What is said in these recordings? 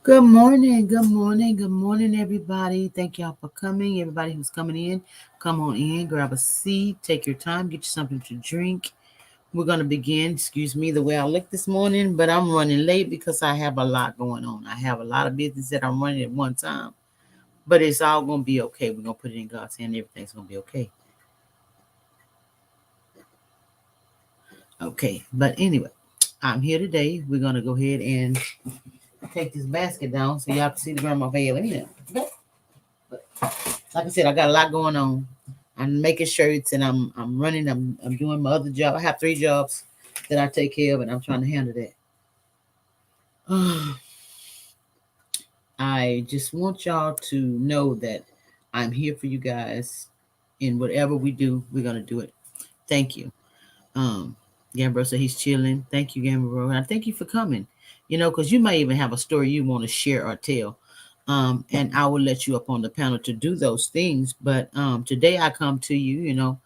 Good morning, good morning, good morning, everybody. Thank y'all for coming. Everybody who's coming in, come on in, grab a seat, take your time, get you something to drink. We're going to begin. Excuse me the way I look this morning, but I'm running late because I have a lot going on. I have a lot of business that I'm running at one time, but it's all going to be okay. We're going to put it in God's hand. Everything's going to be okay. Okay, but anyway, I'm here today. We're going to go ahead and take this basket down so y'all can see the grandma veil in there. Okay? Like I said, I got a lot going on. I'm making shirts and I'm running. I'm doing my other job. I have 3 jobs that I take care of, and I'm trying to handle that. I just want y'all to know that I'm here for you guys, and whatever we do, we're gonna do it. Thank you. Um, Gambro said he's chilling. Thank you, Gambro, and I thank you for coming. Because you might even have a story you want to share or tell. And I will let you up on the panel to do those things. But today I come to you,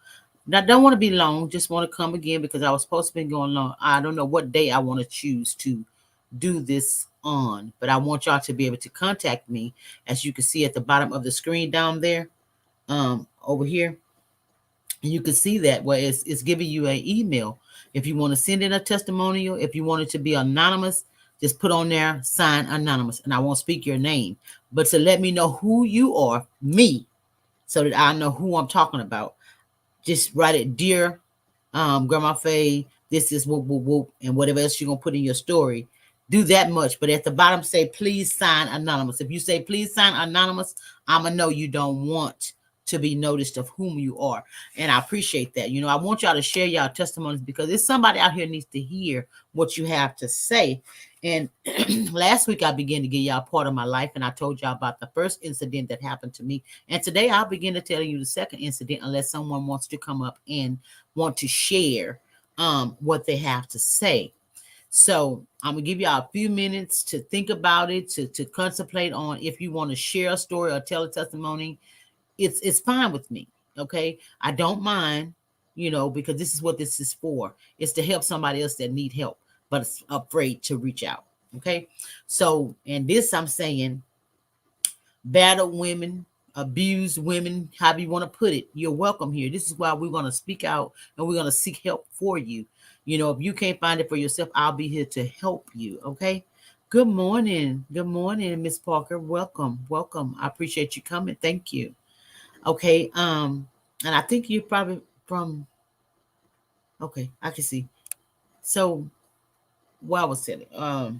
I don't want to be long, just want to come again because I was supposed to be going long. I don't know what day I want to choose to do this on, but I want y'all to be able to contact me, as you can see at the bottom of the screen down there, over here. And you can see that where it's giving you an email. If you want to send in a testimonial, if you want it to be anonymous, just put on there, sign anonymous, and I won't speak your name. But to let me know who you are, me, so that I know who I'm talking about, just write it, dear Grandma Faye, this is whoop, whoop, whoop, and whatever else you're going to put in your story. Do that much. But at the bottom, say, please sign anonymous. If you say, please sign anonymous, I'm going to know you don't want to be noticed of whom you are. And I appreciate that. I want y'all to share y'all testimonies because there's somebody out here needs to hear what you have to say. And last week I began to give y'all part of my life, and I told y'all about the first incident that happened to me. And today I'll begin to tell you the second incident, unless someone wants to come up and want to share what they have to say. So I'm gonna give y'all a few minutes to think about it, to contemplate on if you want to share a story or tell a testimony. It's fine with me. Okay, I don't mind, because this is what this is for. It's to help somebody else that need help, but is afraid to reach out. Okay, so and this I'm saying, battered women, abused women, however you want to put it, you're welcome here. This is why we're going to speak out and we're going to seek help for you. If you can't find it for yourself, I'll be here to help you. Okay. Good morning. Good morning, Miss Parker. Welcome. Welcome. I appreciate you coming. Thank you. Okay. And I think you're probably from, okay, I can see. So what I was telling, I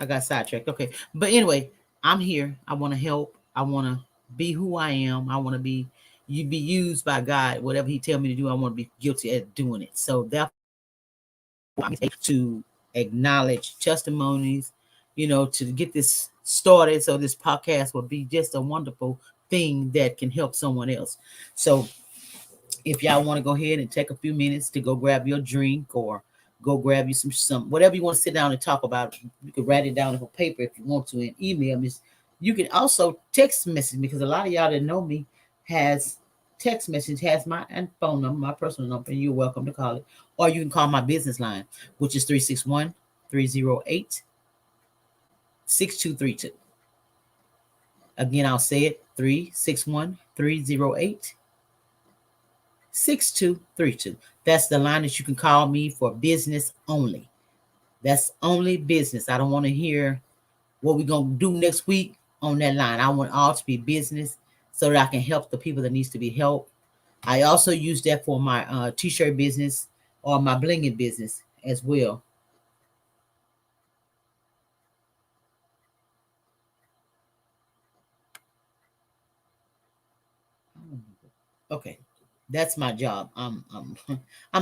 got sidetracked. Okay. But anyway, I'm here. I want to help. I want to be who I am. I want to be you be used by God. Whatever He tell me to do, I want to be guilty at doing it. So therefore, I'm to acknowledge testimonies, to get this started. So this podcast will be just a wonderful thing that can help someone else. So if y'all want to go ahead and take a few minutes to go grab your drink or go grab you some whatever you want to sit down and talk about, you can write it down on paper if you want to, and email me. You can also text message me, because a lot of y'all that know me has text message, has my phone number, my personal number, and you're welcome to call it. Or you can call my business line, which is 361-308-6232. Again, I'll say it, 361-308-6232. That's the line that you can call me for business only. That's only business. I don't want to hear what we're going to do next week on that line. I want all to be business so that I can help the people that needs to be helped. I also use that for my t-shirt business or my blinging business as well. Okay. That's my job. I'm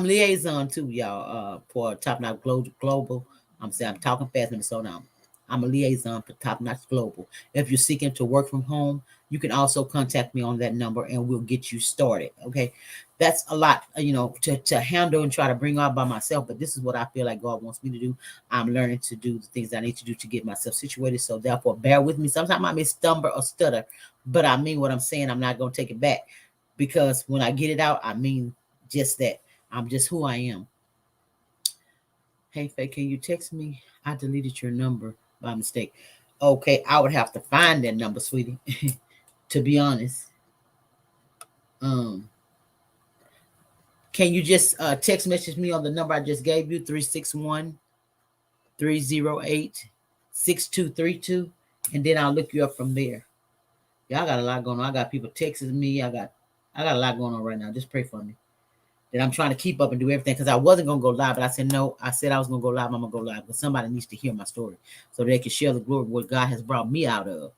liaison too, y'all, for Top Notch Global. I'm saying I'm talking fast, let me slow down. I'm a liaison for Top Notch Global. If you're seeking to work from home, you can also contact me on that number and we'll get you started. Okay. That's a lot, to handle and try to bring out by myself, but this is what I feel like God wants me to do. I'm learning to do the things I need to do to get myself situated. So therefore, bear with me. Sometimes I may stumble or stutter, but I mean what I'm saying. I'm not going to take it back, because when I get it out, I mean just that. I'm just who I am. Hey, Faye, can you text me? I deleted your number by mistake. Okay, I would have to find that number, sweetie. To be honest, um, can you just text message me on the number I just gave you, 361-308-6232, and then I'll look you up from there. Yeah, I got a lot going on. I got people texting me. I got a lot going on right now. Just pray for me. That I'm trying to keep up and do everything because I wasn't gonna go live, but I said no. I said I was gonna go live. I'm gonna go live because somebody needs to hear my story so they can share the glory of what God has brought me out of.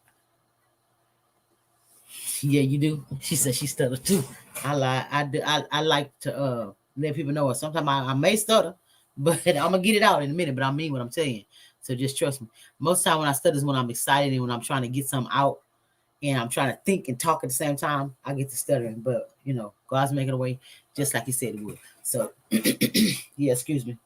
Yeah, you do. She said she stutters too. I lie. I do. I like to let people know. Sometimes I may stutter, but I'm gonna get it out in a minute. But I mean what I'm saying. So just trust me. Most of the time when I stutter is when I'm excited and when I'm trying to get something out and I'm trying to think and talk at the same time. I get to stuttering, but God's making a way, just like He said He would. So yeah, excuse me.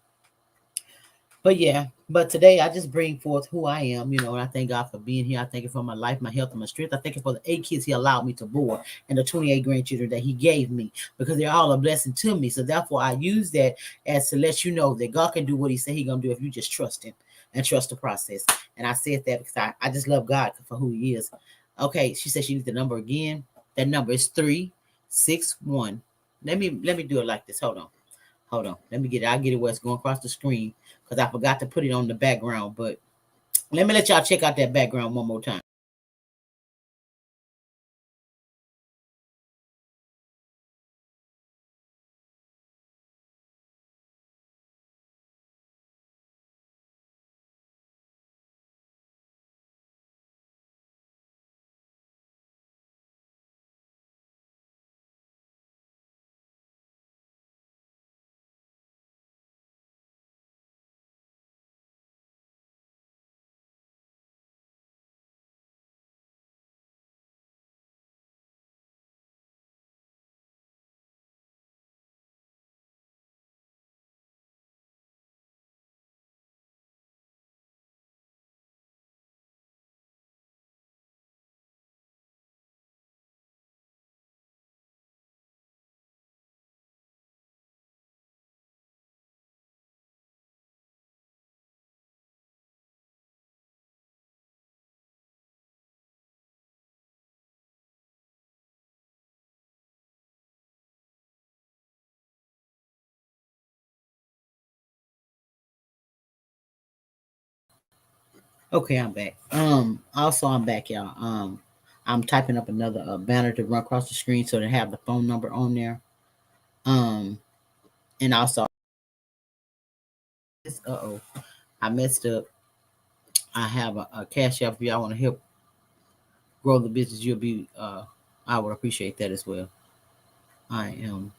But yeah, but today I just bring forth who I am, and I thank God for being here. I thank Him for my life, my health, and my strength. I thank Him for the 8 kids He allowed me to bore and the 28 grandchildren that He gave me because they're all a blessing to me. So therefore, I use that as to let you know that God can do what He said He's gonna do if you just trust Him and trust the process. And I said that because I just love God for who He is. Okay, she said she needs the number again. That number is 361. Let me do it like this. Hold on. Hold on. Let me get it. I'll get it where it's going across the screen because I forgot to put it on the background. But let me let y'all check out that background one more time. Okay, I'm back. Also I'm back, y'all. I'm typing up another banner to run across the screen so to have the phone number on there. Um, and also, I messed up. I have a cash app if y'all want to help grow the business. I would appreciate that as well. I am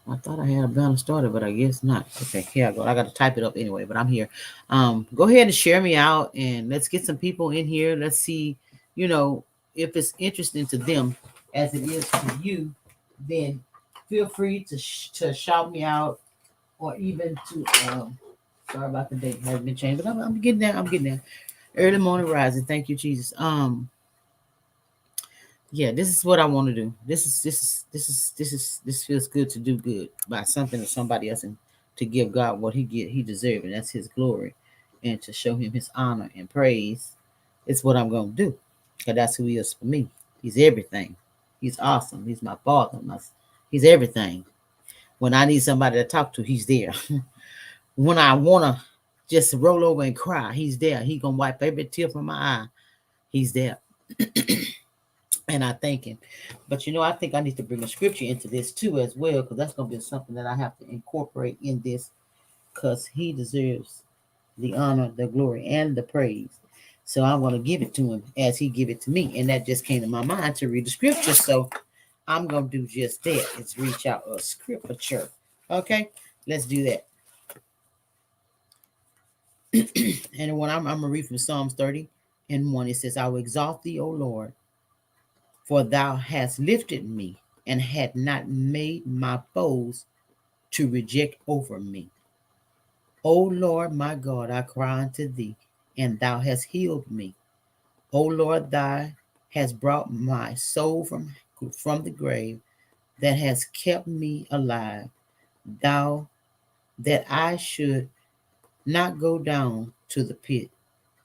I thought I had a banner started, but I guess not. Okay, here I go. I got to type it up anyway, but I'm here. Go ahead and share me out, and let's get some people in here. Let's see, you know, if it's interesting to them as it is to you. Then feel free to shout me out, or even to sorry about the date hasn't been changed, but I'm getting there. I'm getting there. Early morning rising. Thank you, Jesus. Yeah, this is what I want to do. This feels good to do good by something or somebody else, and to give God what he deserves, and that's His glory, and to show Him His honor and praise. It's what I'm gonna do, because that's who He is for me. He's everything. He's awesome. He's my Father. He's everything. When I need somebody to talk to, He's there. When I wanna just roll over and cry, He's there. He gonna wipe every tear from my eye. He's there. And I thank Him. But I think I need to bring a scripture into this too as well, because that's going to be something that I have to incorporate in this, because He deserves the honor, the glory, and the praise. So I'm going to give it to Him as He give it to me, and that just came to my mind to read the scripture. So I'm going to do just that. It's reach out a scripture. Okay, let's do that. And when I'm going to read from Psalms 30:1, it says, "I will exalt Thee, O Lord, for Thou hast lifted me, and had not made my foes to reject over me. O Lord my God, I cry unto Thee, and Thou hast healed me. O Lord, Thou hast brought my soul from the grave, that has kept me alive. Thou, that I should not go down to the pit.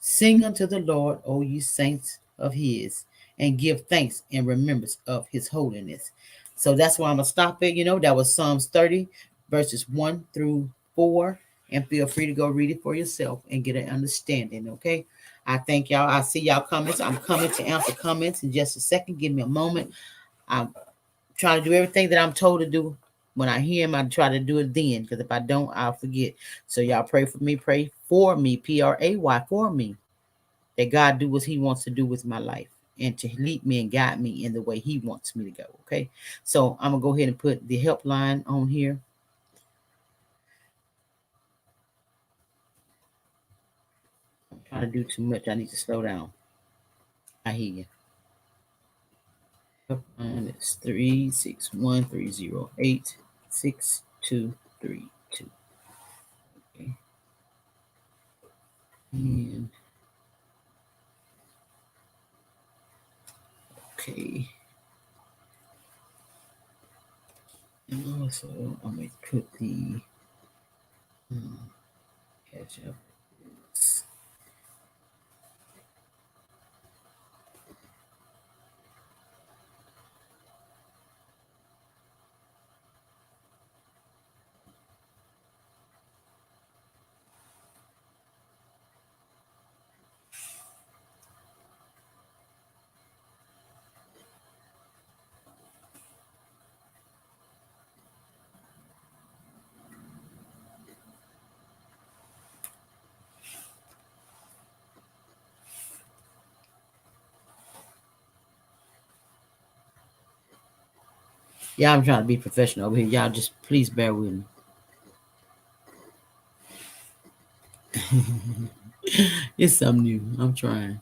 Sing unto the Lord, O ye saints of his, and give thanks in remembrance of his holiness. So that's why I'm going to stop it. That was Psalms 30, verses 1 through 4. And feel free to go read it for yourself and get an understanding, okay? I thank y'all. I see y'all comments. I'm coming to answer comments in just a second. Give me a moment. I'm trying to do everything that I'm told to do. When I hear him, I try to do it then, because if I don't, I'll forget. So y'all pray for me. Pray for me, Pray, for me, that God do what he wants to do with my life and to lead me and guide me in the way he wants me to go. Okay. So I'm going to go ahead and put the helpline on here. I'm trying to do too much. I need to slow down. I hear you. Helpline is 361-308-6232. Okay. And okay. And also, I'm going to put the catch up. Yeah, I'm trying to be professional over here. Y'all just please bear with me. It's something new. I'm trying.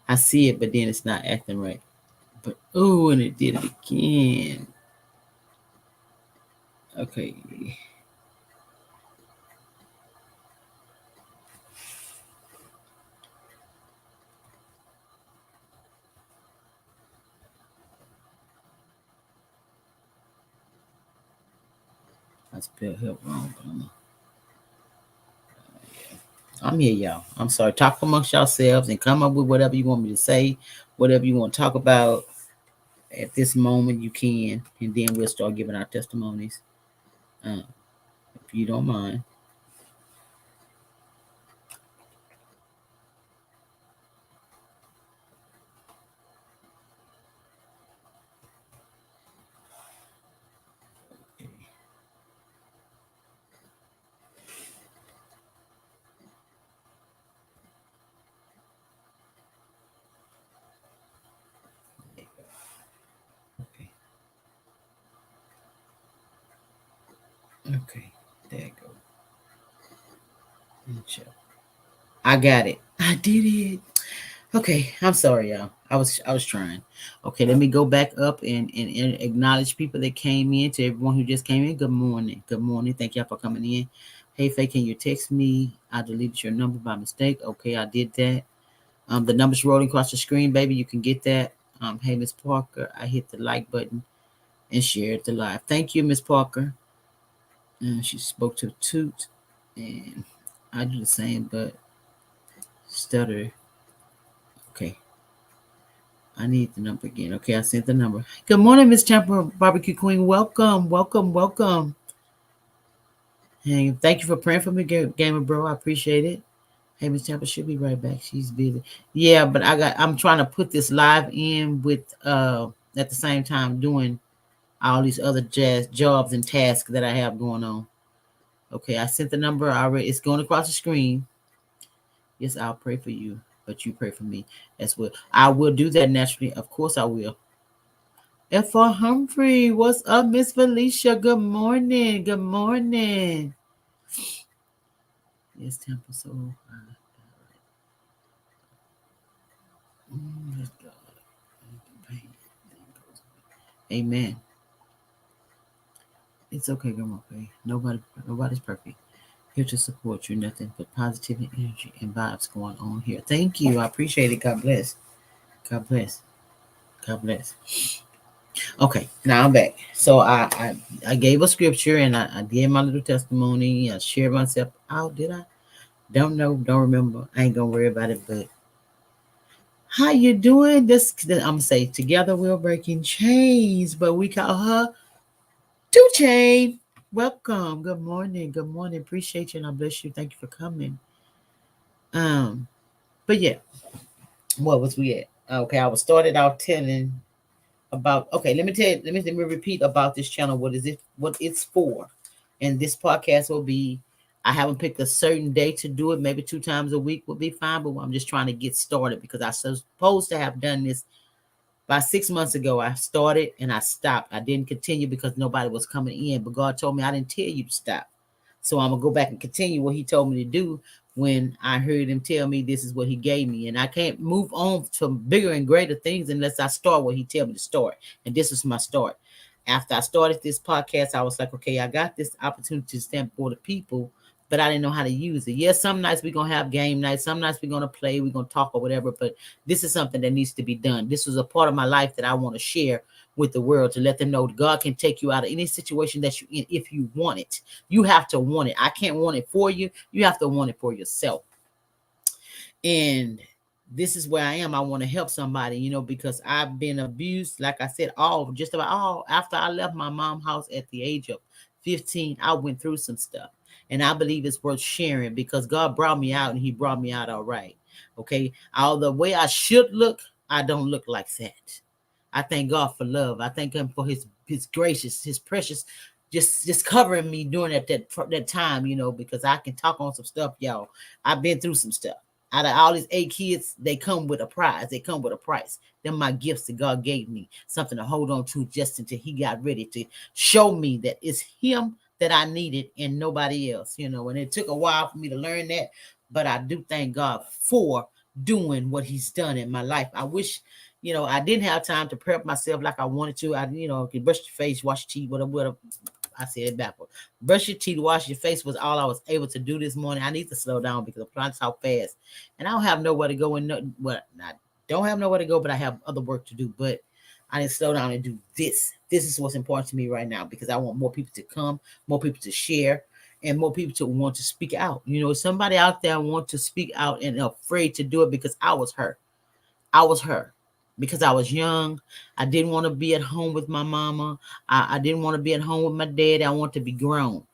I see it, but then it's not acting right. But oh, and it did it again. Okay. I spelled help wrong. I'm here, y'all. I'm sorry. Talk amongst yourselves and come up with whatever you want me to say, whatever you want to talk about at this moment. You can, and then we'll start giving our testimonies, uh, if you don't mind. Okay. Okay. There you go. I got it. I did it. Okay, I'm sorry, y'all. I was trying. Okay, let me go back up and acknowledge people that came in. To everyone who just came in, good morning. Good morning. Thank y'all for coming in. Hey Faye, can you text me? I deleted your number by mistake. Okay, I did that. The number's rolling across the screen, baby. You can get that. Hey Miss Parker, I hit the like button and shared the live. Thank you, Miss Parker. She spoke to Toot, and I do the same, but stutter. Okay. I need the number again. Okay, I sent the number. Good morning, Miss Tampa Barbecue Queen. Welcome, welcome, welcome. And thank you for praying for me, Gamer Bro. I appreciate it. Hey, Miss Tampa should be right back. She's busy. Yeah, but I'm trying to put this live in with at the same time doing all these other jazz jobs and tasks that I have going on. Okay, I sent the number already. It's going across the screen. Yes, I'll pray for you, but you pray for me as well. I will do that naturally. Of course I will. F.R. Humphrey, what's up, Miss Felicia? Good morning. Good morning. Yes, Temple so let's go. Amen. It's okay, Grandma Faye. Nobody's perfect. Here to support you. Nothing but positive energy and vibes going on here. Thank you. I appreciate it. God bless. God bless. God bless. Okay, now I'm back. So I gave a scripture and I did my little testimony. I shared myself out. Did I? Don't know, don't remember. I ain't gonna worry about it. But how you doing? I'm gonna say together we're breaking chains, but we call her Two Chain. Welcome. Good morning. Good morning. Appreciate you and I bless you. Thank you for coming. Um, but yeah, what was we at? Okay, I was started out telling about. Okay, let me tell you. Let me repeat about this channel. What is it? What it's for? And this podcast will be. I haven't picked a certain day to do it. Maybe 2 times a week would be fine. But I'm just trying to get started because I was supposed to have done this about 6 months ago. I started and I stopped. I didn't continue because nobody was coming in. But God told me I didn't tell you to stop. So I'm gonna go back and continue what he told me to do when I heard him tell me this is what he gave me. And I can't move on to bigger and greater things unless I start what he tell me to start. And this is my start. After I started this podcast, I was like, okay, I got this opportunity to stand for the people, but I didn't know how to use it. Yes, some nights we're gonna have game nights, some nights we're gonna play, we're gonna talk or whatever, but this is something that needs to be done. This was a part of my life that I want to share with the world to let them know God can take you out of any situation that you're in if you want it. You have to want it. I can't want it for you. You have to want it for yourself. And this is where I am. I want to help somebody, because I've been abused, like I said, just about all. After I left my mom's house at the age of 15, I went through some stuff. And I believe it's worth sharing because God brought me out and he brought me out all right. Okay. All the way I should look, I don't look like that. I thank God for love. I thank him for his gracious, his precious, just covering me during that time, because I can talk on some stuff, y'all. I've been through some stuff. Out of all these 8 kids, they come with a prize. They come with a price. They're my gifts that God gave me, something to hold on to just until he got ready to show me that it's him that I needed and nobody else, And it took a while for me to learn that, but I do thank God for doing what he's done in my life. I wish, I didn't have time to prep myself like I wanted to. Could brush your face, wash your teeth, whatever. I said it backward. Brush your teeth, wash your face was all I was able to do this morning. I need to slow down because I'm trying to talk fast. And I don't have nowhere to go. I don't have nowhere to go, but I have other work to do. But I need to slow down and do this. This is what's important to me right now because I want more people to come, more people to share, and more people to want to speak out. Somebody out there want to speak out and afraid to do it because I was hurt. I was hurt because I was young. I didn't want to be at home with my mama. I didn't want to be at home with my dad. I want to be grown.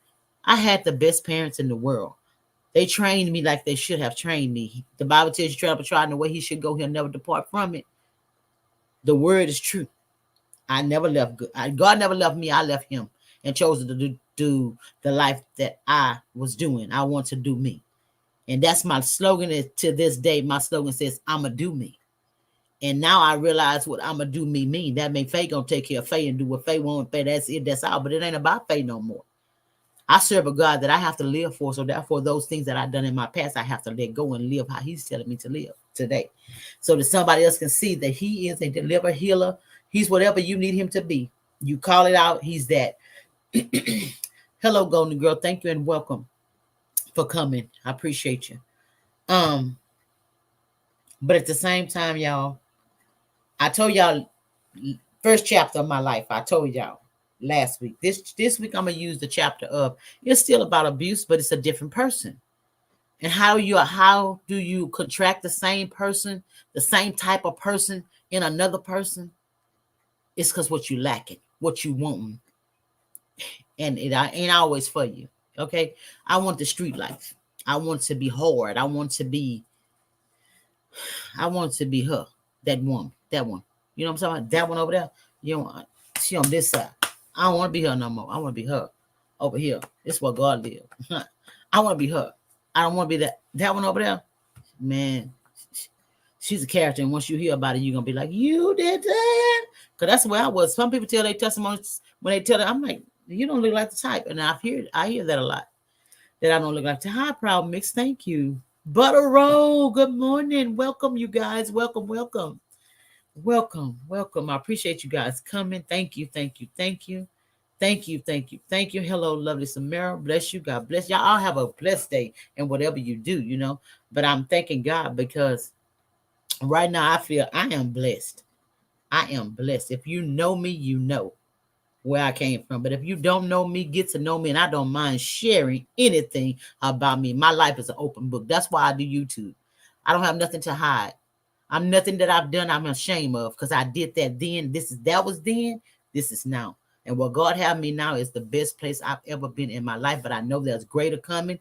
I had the best parents in the world. They trained me like they should have trained me. The Bible tells you, train up a child in the way he should go, he'll never depart from it. The word is true. I never left God never left me. I left him and chose to do the life that I was doing. I want to do me. And that's my slogan to this day. My slogan says, I'ma do me. And now I realize what I'm gonna do me mean. That means Faye gonna take care of Faye and do what Faye won't. Faye, that's it, that's all. But it ain't about Faye no more. I serve a God that I have to live for. So therefore, those things that I've done in my past, I have to let go and live how he's telling me to live today. So that somebody else can see that he is a deliverer, healer. He's whatever you need him to be. You call it out, he's that. Hello, Golden Girl. Thank you and welcome for coming. I appreciate you. But at the same time, y'all, I told y'all first chapter of my life. I told y'all last week. This week I'm gonna use the chapter of it's still about abuse, but it's a different person. And how do you contract the same person, the same type of person in another person? It's because what you lacking, what you want, and it ain't always for you. Okay, I want the street life. I want to be hard. I want to be her, that one, that one. You know what I'm talking about? That one over there. You know, she on this side. I don't want to be her no more. I want to be her over here. This is where God live. I want to be her. I don't want to be that one over there. Man, she's a character, and once you hear about it, you're gonna be like, "You did that," because that's the way I was. Some people tell their testimonies when they tell it. I'm like, "You don't look like the type," and I hear that a lot. That I don't look like the high proud mix. Thank you. Butter roll. Good morning. Welcome, you guys. Welcome, welcome. Welcome, welcome. I appreciate you guys coming. Thank you, thank you, thank you. Thank you, thank you, thank you. Hello, lovely Samara. Bless you. God bless y'all. All have a blessed day and whatever you do. But I'm thanking God because right now I feel I am blessed. I am blessed. If you know me, you know. where I came from. But if you don't know me, get to know me, and I don't mind sharing anything about me. My life is an open book. That's why I do YouTube. I don't have nothing to hide. I'm nothing that I've done I'm ashamed of, because I did that then. That was then. This is now. And what God have me now is the best place I've ever been in my life. But I know there's greater coming.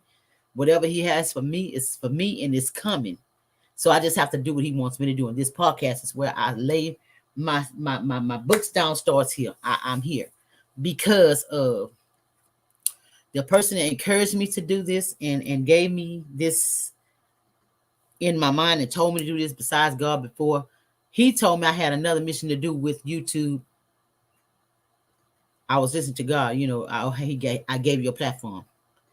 Whatever He has for me is for me, and it's coming. So I just have to do what He wants me to do. And this podcast is where I lay my books down. Starts here. I'm here because of the person that encouraged me to do this and gave me this in my mind and told me to do this. Besides God, before He told me I had another mission to do with YouTube, I was listening to God. I gave you a platform,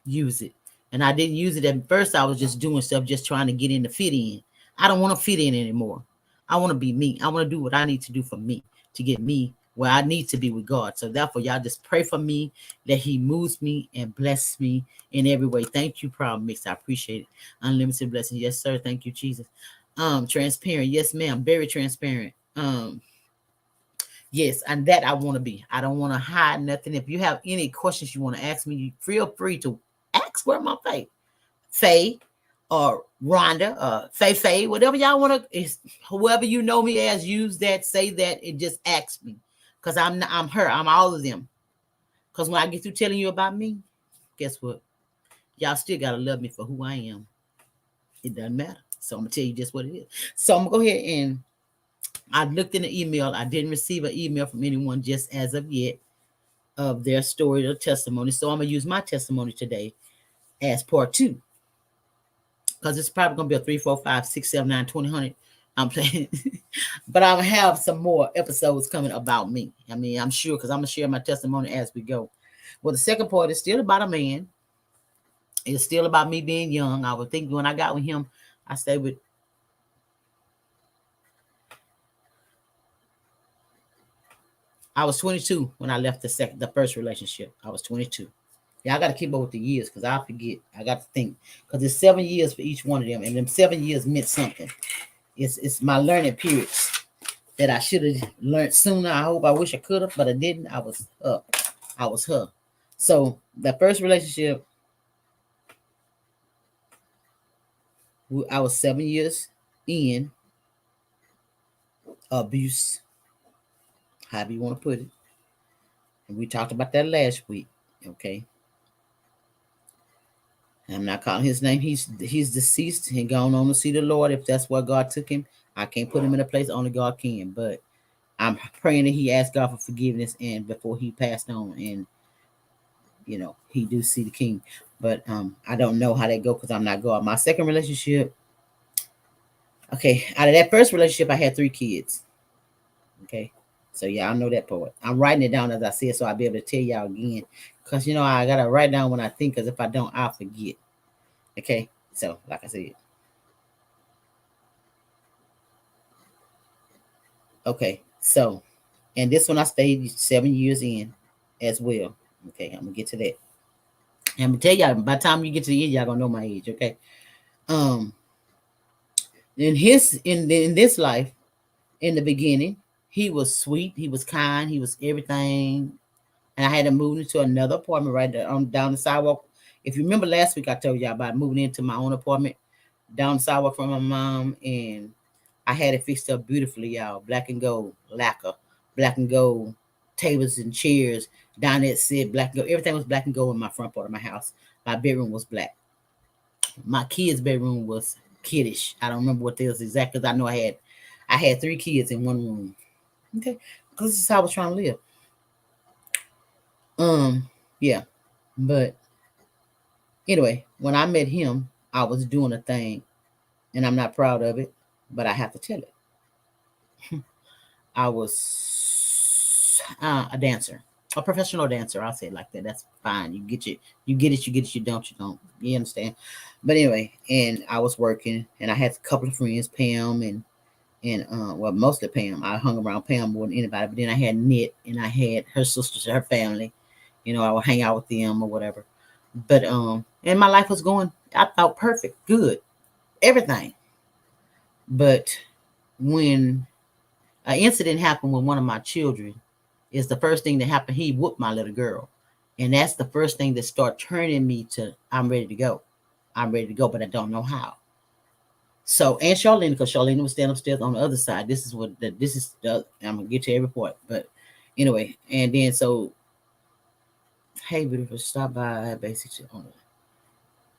use it. And I didn't use it at first. I was just doing stuff, just trying to get in to fit in. I don't want to fit in anymore. I want to be me. I want to do what I need to do for me to get me where I need to be with God. So therefore, y'all just pray for me that He moves me and bless me in every way. Thank you, Proud Mix. I appreciate it. Unlimited blessings. Yes, sir. Thank you, Jesus. Transparent. Yes, ma'am. Very transparent. Yes, and that I want to be. I don't want to hide nothing. If you have any questions you want to ask me, feel free to ask. Where my Faye or Rhonda or Faye, whatever y'all want to, whoever you know me as, use that, say that, and just ask me. Because I'm her. I'm all of them. Because when I get through telling you about me, guess what? Y'all still got to love me for who I am. It doesn't matter. So I'm going to tell you just what it is. So I'm going to go ahead and I looked in the email. I didn't receive an email from anyone just as of yet of their story or testimony. So I'm going to use my testimony today as part 2. Because it's probably going to be a 3, 4, 5, 6, 7, 9, 20, 100. I'm playing. But I'll have some more episodes coming about me. I mean, I'm sure, because I'm going to share my testimony as we go. Well, the second part is still about a man. It's still about me being young. I would think when I got with him, I stayed with. I was 22 when I left the first relationship. I was 22. Yeah, I got to keep up with the years because I forget. I got to think because it's 7 years for each one of them, and them 7 years meant something. It's my learning periods that I should have learned sooner. I wish I could have, but I didn't. I was up. I was her. So the first relationship, I was 7 years in abuse, however you want to put it. And we talked about that last week. Okay. I'm not calling his name. He's deceased and gone on to see the Lord. If that's where God took him, I can't put him in a place only God can. But I'm praying that he asked God for forgiveness and before he passed on, and he do see the King. But I don't know how that go because I'm not God. My second relationship. Okay, out of that first relationship, I had 3 kids. Okay, so yeah, I know that part. I'm writing it down as I see it, so I'll be able to tell y'all again. Because I gotta write down when I think, because if I don't, I'll forget. Okay, so like I said. Okay, so, and this one I stayed 7 years in as well. Okay, I'm gonna get to that. And I'm gonna tell y'all by the time you get to the end, y'all gonna know my age. Okay, um, in this life, in the beginning, he was sweet, he was kind, he was everything, and I had to move into another apartment right there down the sidewalk. If you remember last week, I told y'all about moving into my own apartment down the sidewalk from my mom, and I had it fixed up beautifully, y'all. Black and gold lacquer, black and gold tables and chairs, down that set, black and gold. Everything was black and gold in my front part of my house. My bedroom was black. My kids' bedroom was kiddish. I don't remember what they was exactly, because I know I had 3 kids in one room. Okay, because this is how I was trying to live. Yeah, but anyway, when I met him, I was doing a thing, and I'm not proud of it, but I have to tell it. I was a dancer, a professional dancer. I'll say it like that. That's fine. You get it. You get it. You don't. You don't. You understand? But anyway, and I was working, and I had a couple of friends, Pam and well, mostly Pam. I hung around Pam more than anybody. But then I had Knit, and I had her sisters, her family. I would hang out with them or whatever. But and my life was going, I thought, perfect, good, everything. But when an incident happened with one of my children, is the first thing that happened. He whooped my little girl. And that's the first thing that start turning me to I'm ready to go. I'm ready to go, but I don't know how. So and Charlene, because Charlene was standing upstairs on the other side. This is the I'm gonna get to every point. But anyway, and then so hey beautiful, stop by basically.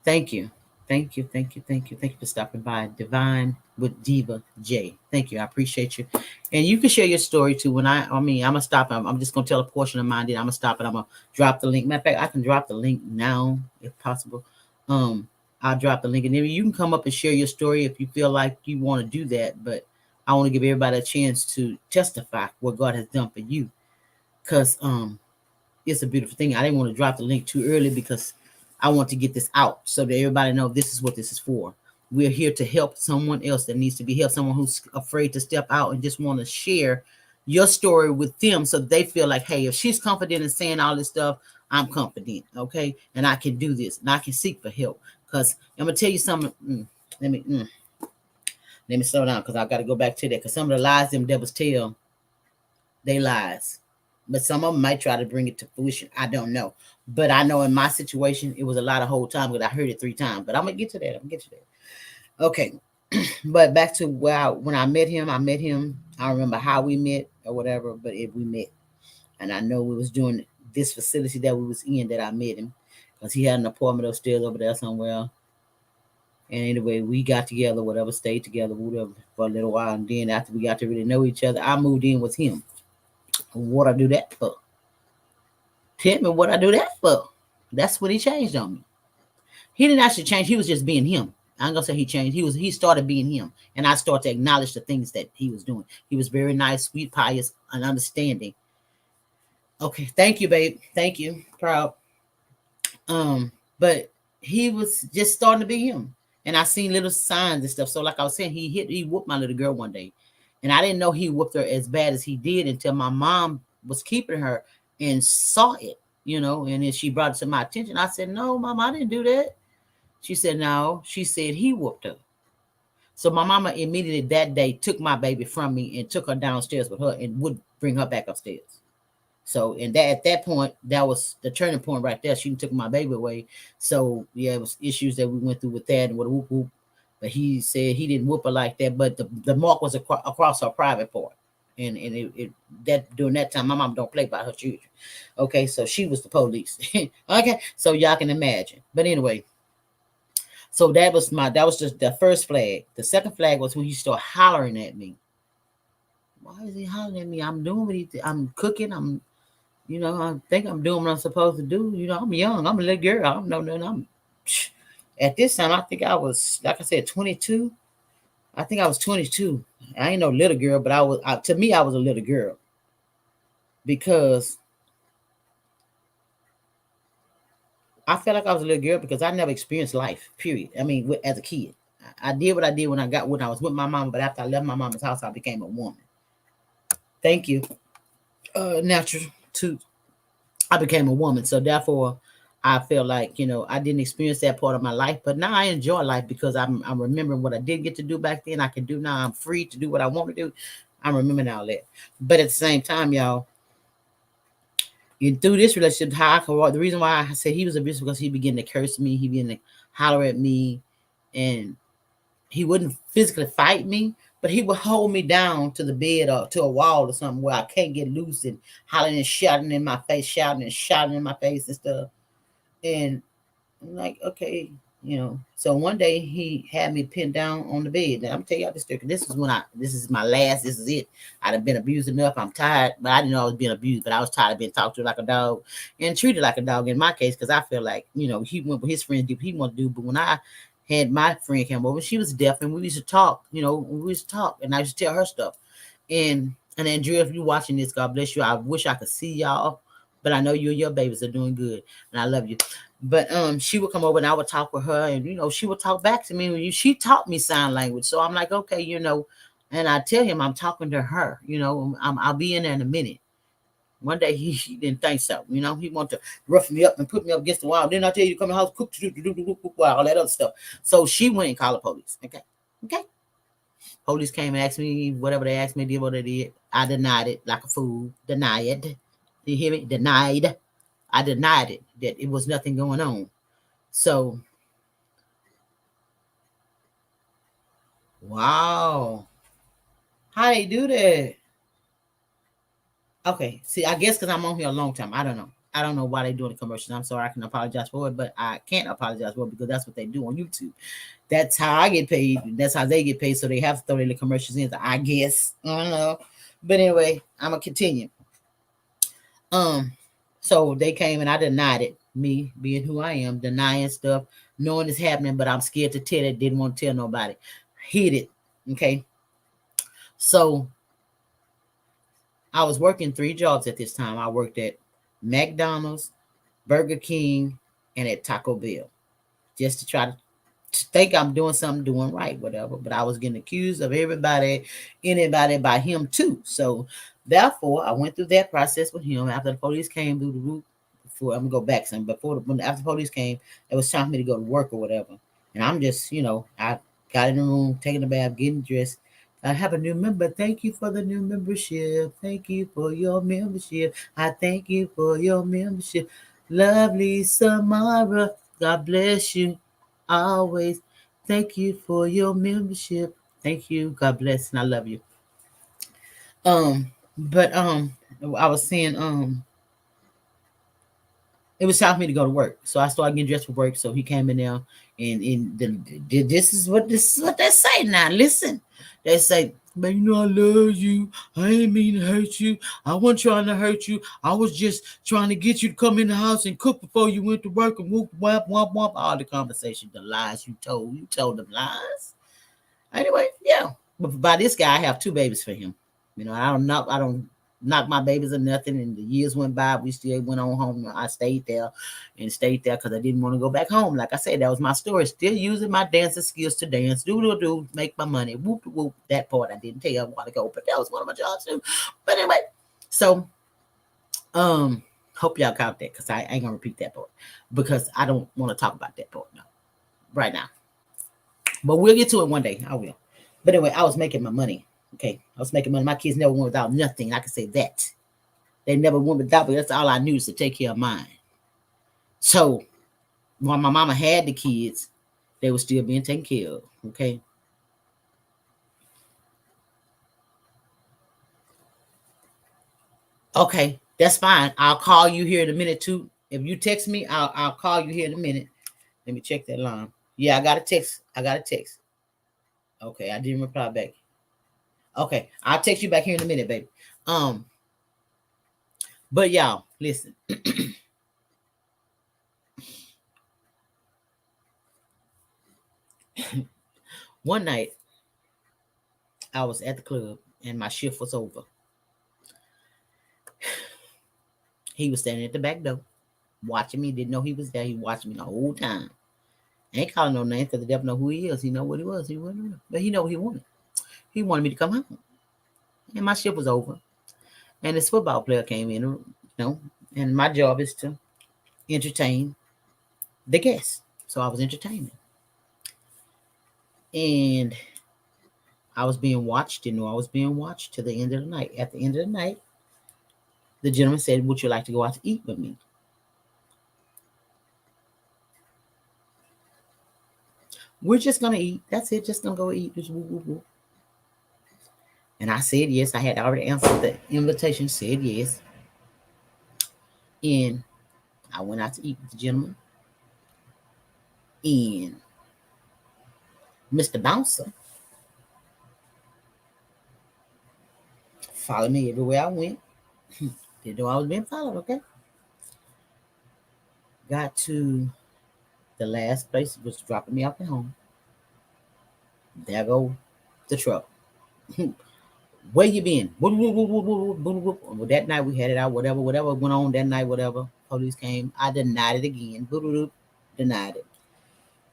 Thank you. Thank you. Thank you. Thank you. Thank you for stopping by. Divine with Diva J. Thank you. I appreciate you. And you can share your story too. I mean, I'm gonna stop. I'm just gonna tell a portion of mine. Then I'm gonna stop and I'm gonna drop the link. Matter of fact, I can drop the link now if possible. Um, I'll drop the link and then you can come up and share your story if you feel like you want to do that. But I want to give everybody a chance to testify what God has done for you. Cause it's a beautiful thing. I didn't want to drop the link too early because I want to get this out so that everybody know this is what this is for. We're here to help someone else that needs to be helped, someone who's afraid to step out and just want to share your story with them so they feel like, hey, if she's confident in saying all this stuff, I'm confident, okay? And I can do this and I can seek for help. Because I'm gonna tell you something. Let me slow down because I got to go back to that. Because some of the lies them devils tell, they lies. But some of them might try to bring it to fruition. I don't know. But I know in my situation, it was a lot of whole time because I heard it 3 times. But I'm going to get to that. Okay. But back to when I met him, I don't remember how we met or whatever, but if we met. And I know we was doing this facility that we was in that I met him. Because he had an apartment upstairs over there somewhere. And anyway, we got together, whatever, stayed together, whatever, for a little while. And then after we got to really know each other, I moved in with him. What I do that for? Tell me what I do that for. That's what he changed on me. He didn't actually change. He was just being him. I'm gonna say he changed. He started being him, and I started to acknowledge the things that he was doing. He was very nice, sweet, pious, and understanding. Okay, thank you, babe. Thank you, proud. But he was just starting to be him, and I seen little signs and stuff. So, like I was saying, he whooped my little girl one day, and I didn't know he whooped her as bad as he did until my mom was keeping her and saw it, and then she brought it to my attention. I said, "No, mom, I didn't do that." She said, "No." She said he whooped her. So my mama immediately that day took my baby from me and took her downstairs with her and would bring her back upstairs. So, and that at that point, that was the turning point right there. She took my baby away. So, yeah, it was issues that we went through with that and with a whoop whoop. But he said he didn't whoop her like that. But the mark was across her private part. And that during that time, my mom don't play by her children. Okay, so she was the police. Okay, so y'all can imagine. But anyway, so that was just the first flag. The second flag was when he started hollering at me. Why is he hollering at me? I'm doing what I'm cooking. I think I'm doing what I'm supposed to do. I'm young. I'm a little girl. I don't know nothing. At this time, I think I was, like I said, 22. I think I was 22. I ain't no little girl, but to me, I was a little girl. Because I felt like I was a little girl because I never experienced life, period. I mean, as a kid. I did what I did when I was with my mama, but after I left my mama's house, I became a woman. Thank you. Natural to I became a woman. So therefore, I feel like, I didn't experience that part of my life, but now I enjoy life because I'm remembering what I did get to do back then. I can do now. I'm free to do what I want to do. I'm remembering all that. But at the same time, y'all, through this relationship, the reason why I say he was abusive because he began to curse me. He began to holler at me, and he wouldn't physically fight me, but he would hold me down to the bed or to a wall or something where I can't get loose and hollering and shouting in my face, shouting in my face and stuff. And I'm like, okay, So one day he had me pinned down on the bed. Now I'm tell y'all this story. This is my last. This is it. I'd have been abused enough. I'm tired, but I didn't know I was being abused. But I was tired of being talked to like a dog and treated like a dog in my case because I feel like he went with his friends do what he wanted to do. But when I had my friend come over, she was deaf, and we used to talk. And I used to tell her stuff. And Andrea, if you're watching this, God bless you. I wish I could see y'all, but I know you and your babies are doing good, and I love you. But she would come over and I would talk with her, and she would talk back to me. She taught me sign language, so I'm like, okay, and I tell him I'm talking to her. I'll be in there in a minute. One day he didn't think so. He wanted to rough me up and put me up against the wall. Then I tell you to come in the house, cook, all that other stuff. So she went and called the police. Okay. Police came and asked me whatever they asked me, did what they did. I denied it like a fool. Denied. You hear me? Denied. I denied it, that it was nothing going on. So, wow. How they do that? Okay. See, I guess because I'm on here a long time. I don't know. I don't know why they doing the commercials. I'm sorry, I can apologize for it, but I can't apologize for it because that's what they do on YouTube. That's how I get paid. That's how they get paid. So they have to throw the commercials in. I guess. I don't know. But anyway, I'm gonna continue. Um, so they came and I denied it. Me being who I am, denying stuff, knowing it's happening, but I'm scared to tell it. Didn't want to tell nobody. Hid it. Okay. So I was working 3 jobs at this time. I worked at McDonald's, Burger King, and at Taco Bell, just to try to think I'm doing something, doing right, whatever. But I was getting accused of everybody, anybody by him too. So therefore, I went through that process with him. After the police came through the roof, before I'm gonna go back some. Before when after the police came, it was time for me to go to work or whatever. And I'm just, I got in the room, taking a bath, getting dressed. I have a new member. Thank you for the new membership. Thank you for your membership. I thank you for your membership. Lovely Samara, God bless you always. Thank you for your membership. Thank you. God bless and I love you. But I was saying, it was time for me to go to work. So I started getting dressed for work. So he came in there this is what they say now. Listen. They say, man, I love you. I ain't mean to hurt you. I wasn't trying to hurt you. I was just trying to get you to come in the house and cook before you went to work and whoop, whap, whop, whop. All the conversation, the lies you told. You told them lies. Anyway, yeah. But by this guy, I have 2 babies for him. I don't knock my babies or nothing. And the years went by, we still went on home. I stayed there because I didn't want to go back home. Like I said, that was my story. Still using my dancing skills to dance, do, make my money, whoop whoop. That part I didn't tell you a while ago, but that was one of my jobs too. But anyway, so hope y'all caught that because I ain't gonna repeat that part because I don't want to talk about that part now, right now. But we'll get to it one day. I will. But anyway, I was making my money. Okay, I was making money. My kids never went without nothing. I can say that. They never went without, but that's all I knew is to take care of mine. So while my mama had the kids, they were still being taken care of. Okay. Okay, that's fine. I'll call you here in a minute too. If you text me, I'll call you here in a minute. Let me check that line. Yeah, I got a text. Okay, I didn't reply back. Okay, I'll text you back here in a minute, baby. Um, but y'all, listen. One night I was at the club and my shift was over. He was standing at the back door, watching me. Didn't know he was there. He watched me the whole time. Ain't calling no name because the devil know who he is. He know what he was. He wasn't, but he know what he wanted. He wanted me to come home, and my shift was over. And this football player came in, and my job is to entertain the guests. So I was entertaining, and I was being watched. Didn't know I was being watched till the end of the night. At the end of the night, the gentleman said, "Would you like to go out to eat with me?" We're just gonna eat. That's it. Just gonna go eat. Just woo, woo, woo. And I said yes. I had already answered the invitation. Said yes, and I went out to eat with the gentleman. And Mr. Bouncer followed me everywhere I went. Didn't know I was being followed. Okay. Got to the last place was dropping me off at home. There go the truck. Where you been? Well, that night we had it out. Whatever went on that night. Whatever. Police came. I denied it again. Denied it.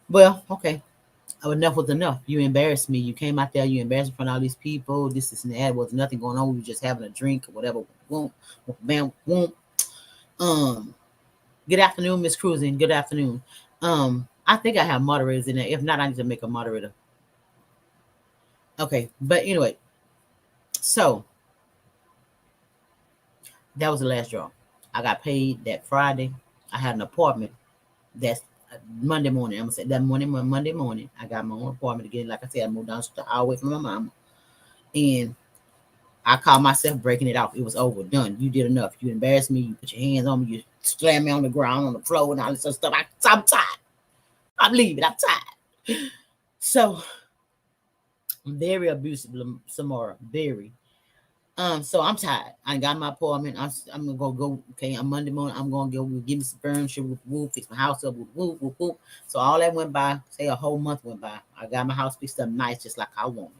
Well, okay. Enough was enough. You embarrassed me. You came out there. You embarrassed in front of all these people. This and that. There was nothing going on. We were just having a drink or whatever. Boom, bam, boom. Good afternoon, Miss Cruising. Good afternoon. I think I have moderators in there. If not, I need to make a moderator. Okay, but anyway, so that was the last draw. I got paid that Friday. I had an apartment. That's Monday morning. I'm gonna say that morning, Monday morning. I got my own apartment again. Like I said, I moved down the hour away from my mama, and I called myself breaking it off. It was over, done. You did enough. You embarrassed me. You put your hands on me. You slammed me on the ground, on the floor, and all this other stuff. I'm tired. I'm leaving. I'm tired. So very abusive, Samara. Very. So I'm tired. I got my appointment. I'm gonna go. Okay, on Monday morning, I'm gonna go give me some furniture, fix my house up, whoop. So all that went by. Say a whole month went by. I got my house fixed up nice, just like I wanted.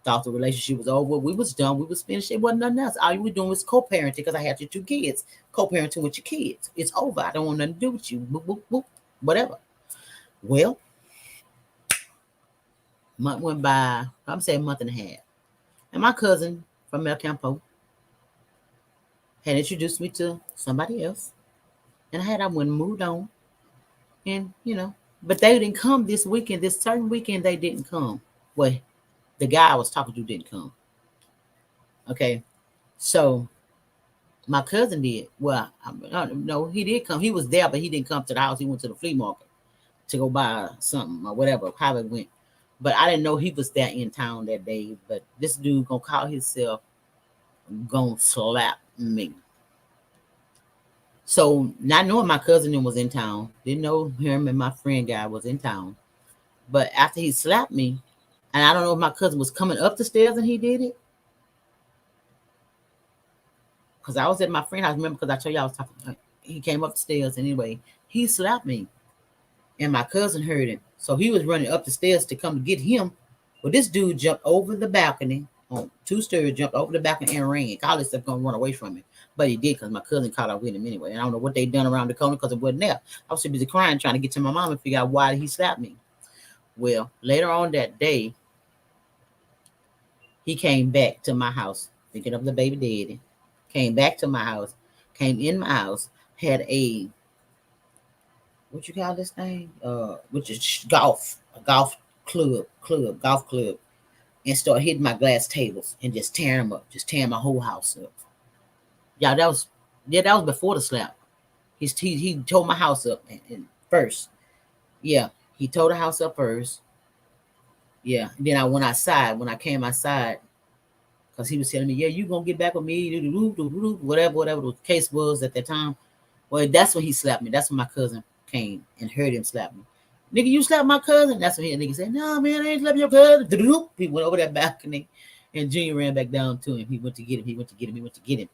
Thought the relationship was over. We was done. We was finished. It wasn't nothing else. All you were doing was co-parenting because I had your two kids. Co-parenting with your kids. It's over. I don't want nothing to do with you. Boop, boop, boop. Whatever. Well, month went by. I'm saying month and a half. And my cousin from El Campo had introduced me to somebody else. And I went and moved on. And, but they didn't come this weekend. This certain weekend, they didn't come. Well, the guy I was talking to didn't come. Okay. So my cousin did. Well, no, he did come. He was there, but he didn't come to the house. He went to the flea market to go buy something or whatever, how it went. But I didn't know he was there in town that day. But this dude gonna call himself gonna slap me. So not knowing my cousin was in town, didn't know him and my friend guy was in town. But after he slapped me, and I don't know if my cousin was coming up the stairs and he did it. Because I was at my friend's house, remember, because I told you I was talking. He came up the stairs, and anyway, he slapped me. And my cousin heard him. So he was running up the stairs to come to get him. Well, this dude jumped over the balcony on 2 stories, jumped over the balcony and ran. Called himself going to run away from me. But he did because my cousin caught up with him anyway. And I don't know what they done around the corner because it wasn't there. I was too busy crying, trying to get to my mom and figure out why he slapped me. Well, later on that day, he came back to my house, thinking of the baby daddy. Came back to my house, came in my house, had what you call this thing? Which is a golf club, and start hitting my glass tables and just tearing them up, just tearing my whole house up. Yeah, that was before the slap. He tore my house up and first. Yeah, he tore the house up first. Yeah, and then I went outside. When I came outside, because he was telling me, "Yeah, you gonna get back with me," whatever the case was at that time. Well, that's when he slapped me. That's when my cousin came and heard him slap me. Nigga, you slapped my cousin? That's when he nigga said, "No, man, I ain't slapping your cousin." He went over that balcony, and Junior ran back down to him. He went to get him. He went to get him. He went to get him.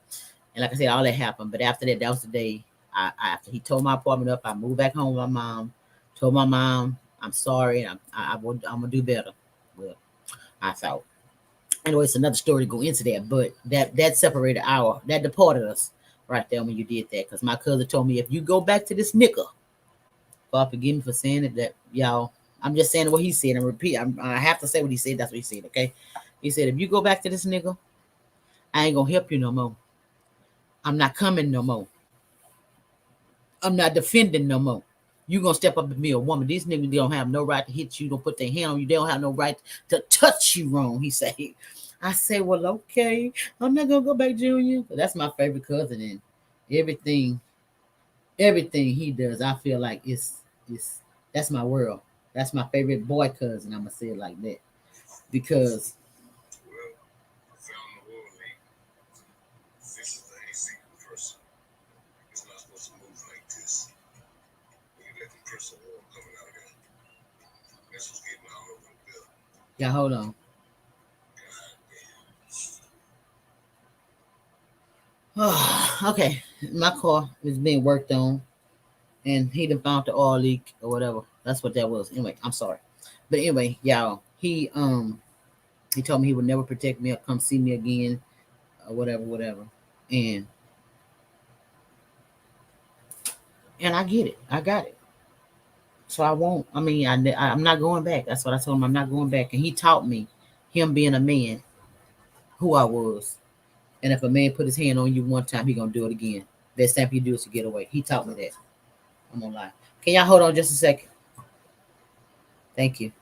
And like I said, all that happened. But after that, that was the day. After he tore my apartment up, I moved back home with my mom. Told my mom, "I'm sorry. And I'm gonna do better." Well, I thought. Anyway, it's another story to go into that, but that separated that departed us right there when you did that. Because my cousin told me, if you go back to this nigga, God forgive me for saying it, that y'all, I'm just saying what he said and repeat. I have to say what he said. That's what he said. Okay, he said, if you go back to this nigga, I ain't gonna help you no more. I'm not coming no more. I'm not defending no more. You gonna step up and be a woman. These niggas, they don't have no right to hit you. Don't put their hand on you. They don't have no right to touch you wrong. He said. I say, well, okay, I'm not gonna go back, Junior. But that's my favorite cousin, and everything, everything he does, I feel like it's that's my world. That's my favorite boy cousin. I'm gonna say it like that because yeah, hold on. Okay, my car is being worked on, and he done found the oil leak or whatever. That's what that was. Anyway, I'm sorry, but anyway, y'all, he told me he would never protect me or come see me again or whatever. And I get it. I got it. So I won't. I mean, I'm not going back. That's what I told him. I'm not going back. And he taught me, him being a man, who I was. And if a man put his hand on you one time, he gonna do it again. Best time he do is to get away. He taught me that. I'm gonna lie. Can y'all hold on just a second? Thank you.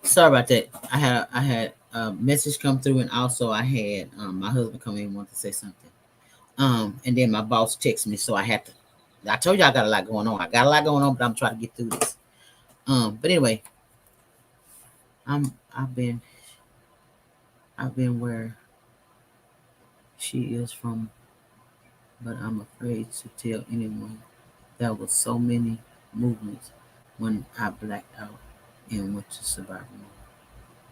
Sorry about that. I had a message come through, and also I had my husband come in and wanted to say something. And then my boss texted me, so I had to. I told you I got a lot going on. I got a lot going on, but I'm trying to get through this. But anyway, I'm I've been where she is from, but I'm afraid to tell anyone. There was so many movements when I blacked out and went to survival mode.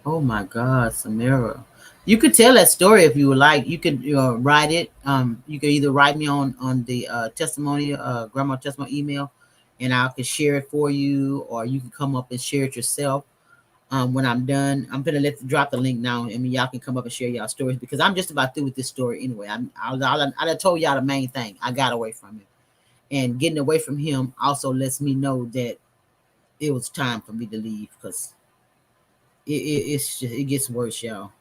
Oh my God, Samira. You could tell that story if you would like. You could write it. You could either write me on the testimony, grandma testimony email, and I could share it for you, or you can come up and share it yourself. When I'm done, I'm gonna drop the link now. I mean, y'all can come up and share y'all stories because I'm just about through with this story anyway. I told y'all the main thing. I got away from him, and getting away from him also lets me know that it was time for me to leave because it's just, it gets worse, y'all.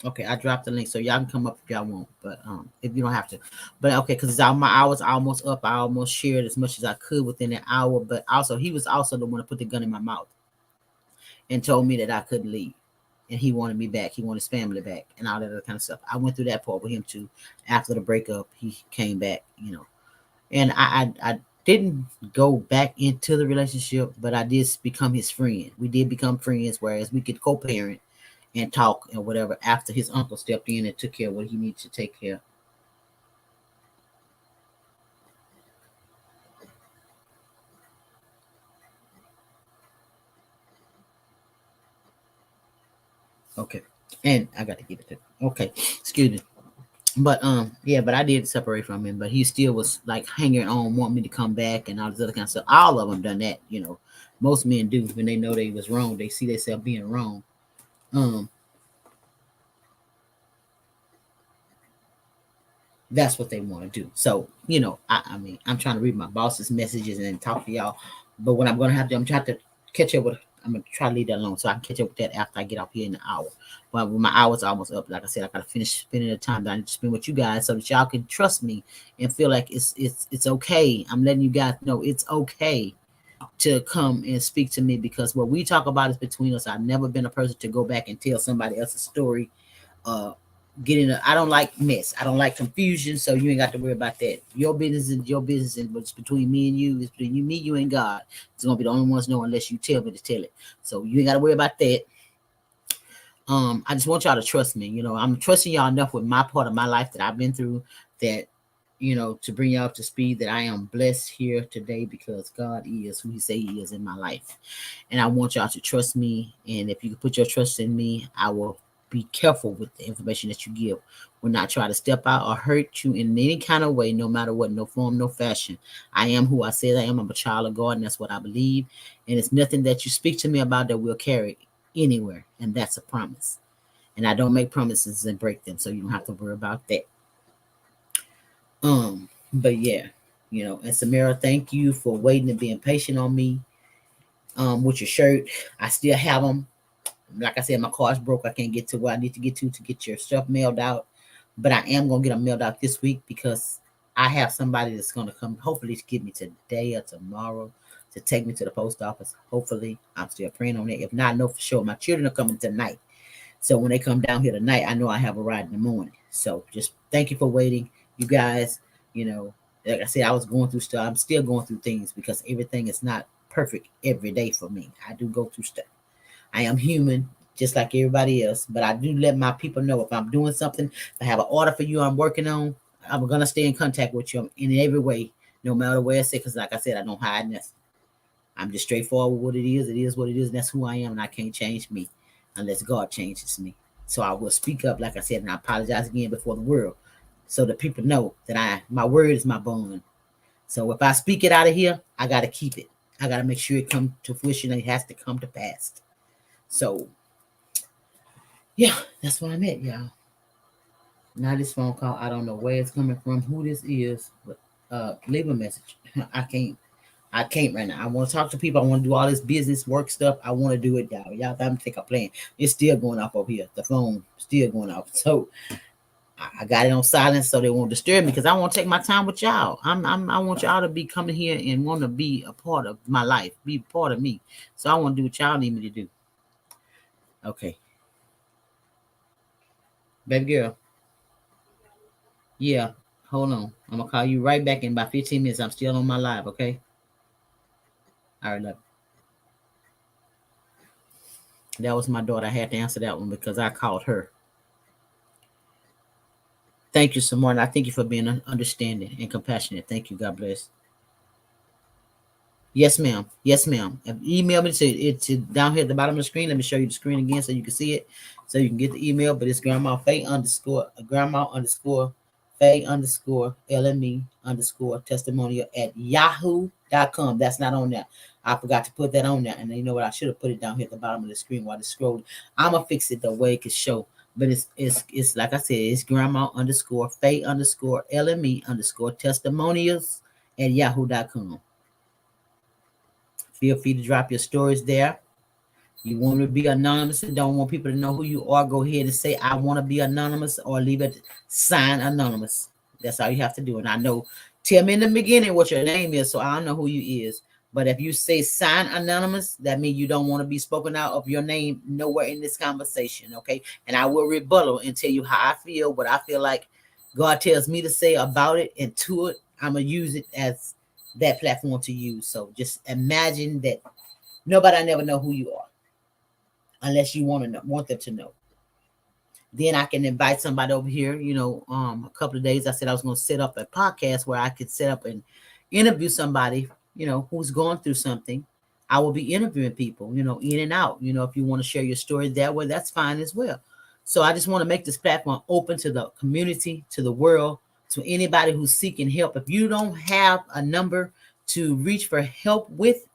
Okay, I dropped the link so y'all can come up if y'all want, but if you don't have to. But okay, because my hours almost up. I almost shared as much as I could within an hour, but also he was also the one to put the gun in my mouth and told me that I couldn't leave. And he wanted me back. He wanted his family back and all that other kind of stuff. I went through that part with him too. After the breakup, he came back, And I didn't go back into the relationship, but I did become his friend. We did become friends, whereas we could co-parent and talk and whatever after his uncle stepped in and took care of what he needed to take care of. Okay. And I got to give it to him. Okay. Excuse me. But yeah, but I did separate from him, but he still was like hanging on, want me to come back and all this other kind of stuff. All of them done that. Most men do when they know they was wrong, they see themselves being wrong. Um, that's what they want to do. So, I mean, I'm trying to read my boss's messages and then talk to y'all. But what I'm gonna have to, I'm trying to catch up with. I'm gonna try to leave that alone so I can catch up with that after I get off here in an hour. But when my hour's almost up, like I said, I gotta finish spending the time that I need to spend with you guys so that y'all can trust me and feel like it's okay. I'm letting you guys know it's okay to come and speak to me because what we talk about is between us. I've never been a person to go back and tell somebody else's story uh I don't like mess. I don't like confusion, so you ain't got to worry about that. Your business is your business, and what's between me and you. It's between you and God. It's gonna be the only ones know unless you tell me to tell it. So you ain't got to worry about that. I just want y'all to trust me. I'm trusting y'all enough with my part of my life that I've been through that, to bring y'all up to speed that I am blessed here today because God is who He say He is in my life. And I want y'all to trust me. And if you can put your trust in me, I will be careful with the information that you give. Will not try to step out or hurt you in any kind of way, no matter what, no form, no fashion. I am who I said I am. I'm a child of God, and that's what I believe. And it's nothing that you speak to me about that will carry anywhere. And that's a promise. And I don't make promises and break them, so you don't have to worry about that. But yeah, and Samira, thank you for waiting and being patient on me. With your shirt, I still have them. Like I said, my car's broke. I can't get to where I need to get your stuff mailed out. But I am gonna get them mailed out this week because I have somebody that's gonna come, hopefully, to get me today or tomorrow to take me to the post office. Hopefully, I'm still praying on it. If not, I know for sure my children are coming tonight. So when they come down here tonight, I know I have a ride in the morning. So just thank you for waiting, you guys. You know, like I said, I was going through stuff. I'm still going through things because everything is not perfect every day for me. I do go through stuff. I am human, just like everybody else, but I do let my people know if I'm doing something, if I have an order for you I'm working on, I'm gonna stay in contact with you in every way, no matter where it's at. Because like I said, I don't hide nothing. I'm just straightforward with what it is. It is what it is, and that's who I am, and I can't change me unless God changes me. So I will speak up, like I said, and I apologize again before the world, so that people know that my word is my bond. So if I speak it out of here, I gotta keep it. I gotta make sure it come to fruition and it has to come to pass. So yeah, that's where I'm at, y'all. Now this phone call, I don't know where it's coming from, who this is, but leave a message. I can't. I can't right now. I want to talk to people. I want to do all this business work stuff. I want to do it, y'all. Y'all don't think I'm playing. It's still going off over here. The phone still going off. So I got it on silence so they won't disturb me because I want to take my time with y'all. I want y'all to be coming here and want to be a part of my life, be a part of me. So I want to do what y'all need me to do. Okay, baby girl. Yeah, hold on. I'm gonna call you right back in about 15 minutes. I'm still on my live. Okay. All right, love. That was my daughter. I had to answer that one because I called her. Thank you, Simone. I thank you for being understanding and compassionate. Thank you. God bless. Yes, ma'am. Yes, ma'am. Email me to it's down here at the bottom of the screen. Let me show you the screen again so you can see it, so you can get the email. But it's grandma Faye underscore grandma underscore Faye underscore LME underscore testimonial at yahoo.com. That's not on there. I forgot to put that on there. And you know what? I should have put it down here at the bottom of the screen while it's scrolling. I'm gonna fix it the way it can show. But it's like I said, it's grandma underscore Faye underscore LME underscore testimonials at yahoo.com. Feel free to drop your stories there. You want to be anonymous and don't want people to know who you are, go ahead and say, I want to be anonymous, or leave it sign anonymous. That's all you have to do. And I know, tell me in the beginning what your name is so I know who you is. But if you say sign anonymous, that means you don't want to be spoken out of your name nowhere in this conversation, okay? And I will rebuttal and tell you how I feel, what I feel like God tells me to say about it, and to it, I'm going to use it as that platform to use. So just imagine that nobody never know who you are unless you want to know, want them to know. Then I can invite somebody over here. A couple of days I said I was going to set up a podcast where I could set up and interview somebody, who's going through something. I will be interviewing people, in and out. If you want to share your story that way, that's fine as well. So I just want to make this platform open to the community, to the world, to anybody who's seeking help. If you don't have a number to reach for help with,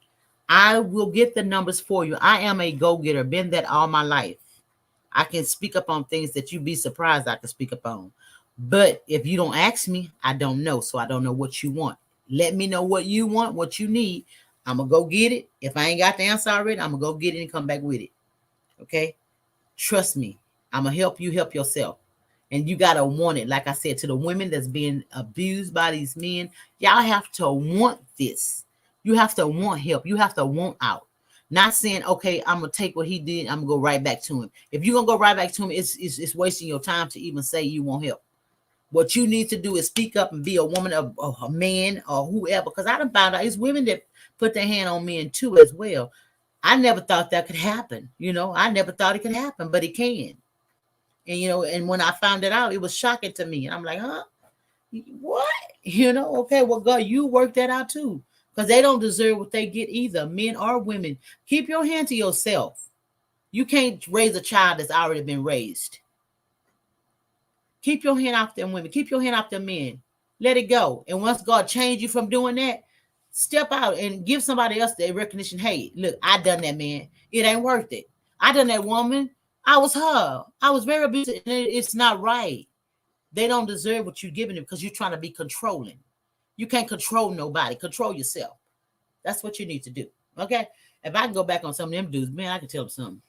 I will get the numbers for you. I am a go-getter, been that all my life. I can speak up on things that you'd be surprised I can speak up on. But if you don't ask me, I don't know. So I don't know what you want. Let me know what you want, what you need. I'm going to go get it. If I ain't got the answer already, I'm going to go get it and come back with it. Okay? Trust me. I'm going to help you help yourself. And you got to want it. Like I said, to the women that's being abused by these men, y'all have to want this. You have to want help. You have to want out. Not saying, okay, I'm going to take what he did. I'm going to go right back to him. If you're going to go right back to him, it's wasting your time to even say you want help. What you need to do is speak up and be a woman or a man or whoever. Because I done found out it's women that put their hand on men too as well. I never thought that could happen. I never thought it could happen, but it can. And when I found it out, it was shocking to me. And I'm like, huh? What? Okay, well, God, you work that out too. Because they don't deserve what they get either, men or women. Keep your hand to yourself. You can't raise a child that's already been raised. Keep your hand off them women. Keep your hand off them men. Let it go. And once God changed you from doing that, step out and give somebody else the recognition. Hey, look, I done that, man. It ain't worth it. I done that woman. I was her. I was very abusive. And it's not right. They don't deserve what you're giving them because you're trying to be controlling. You can't control nobody. Control yourself. That's what you need to do. Okay? If I can go back on some of them dudes, man, I can tell them something.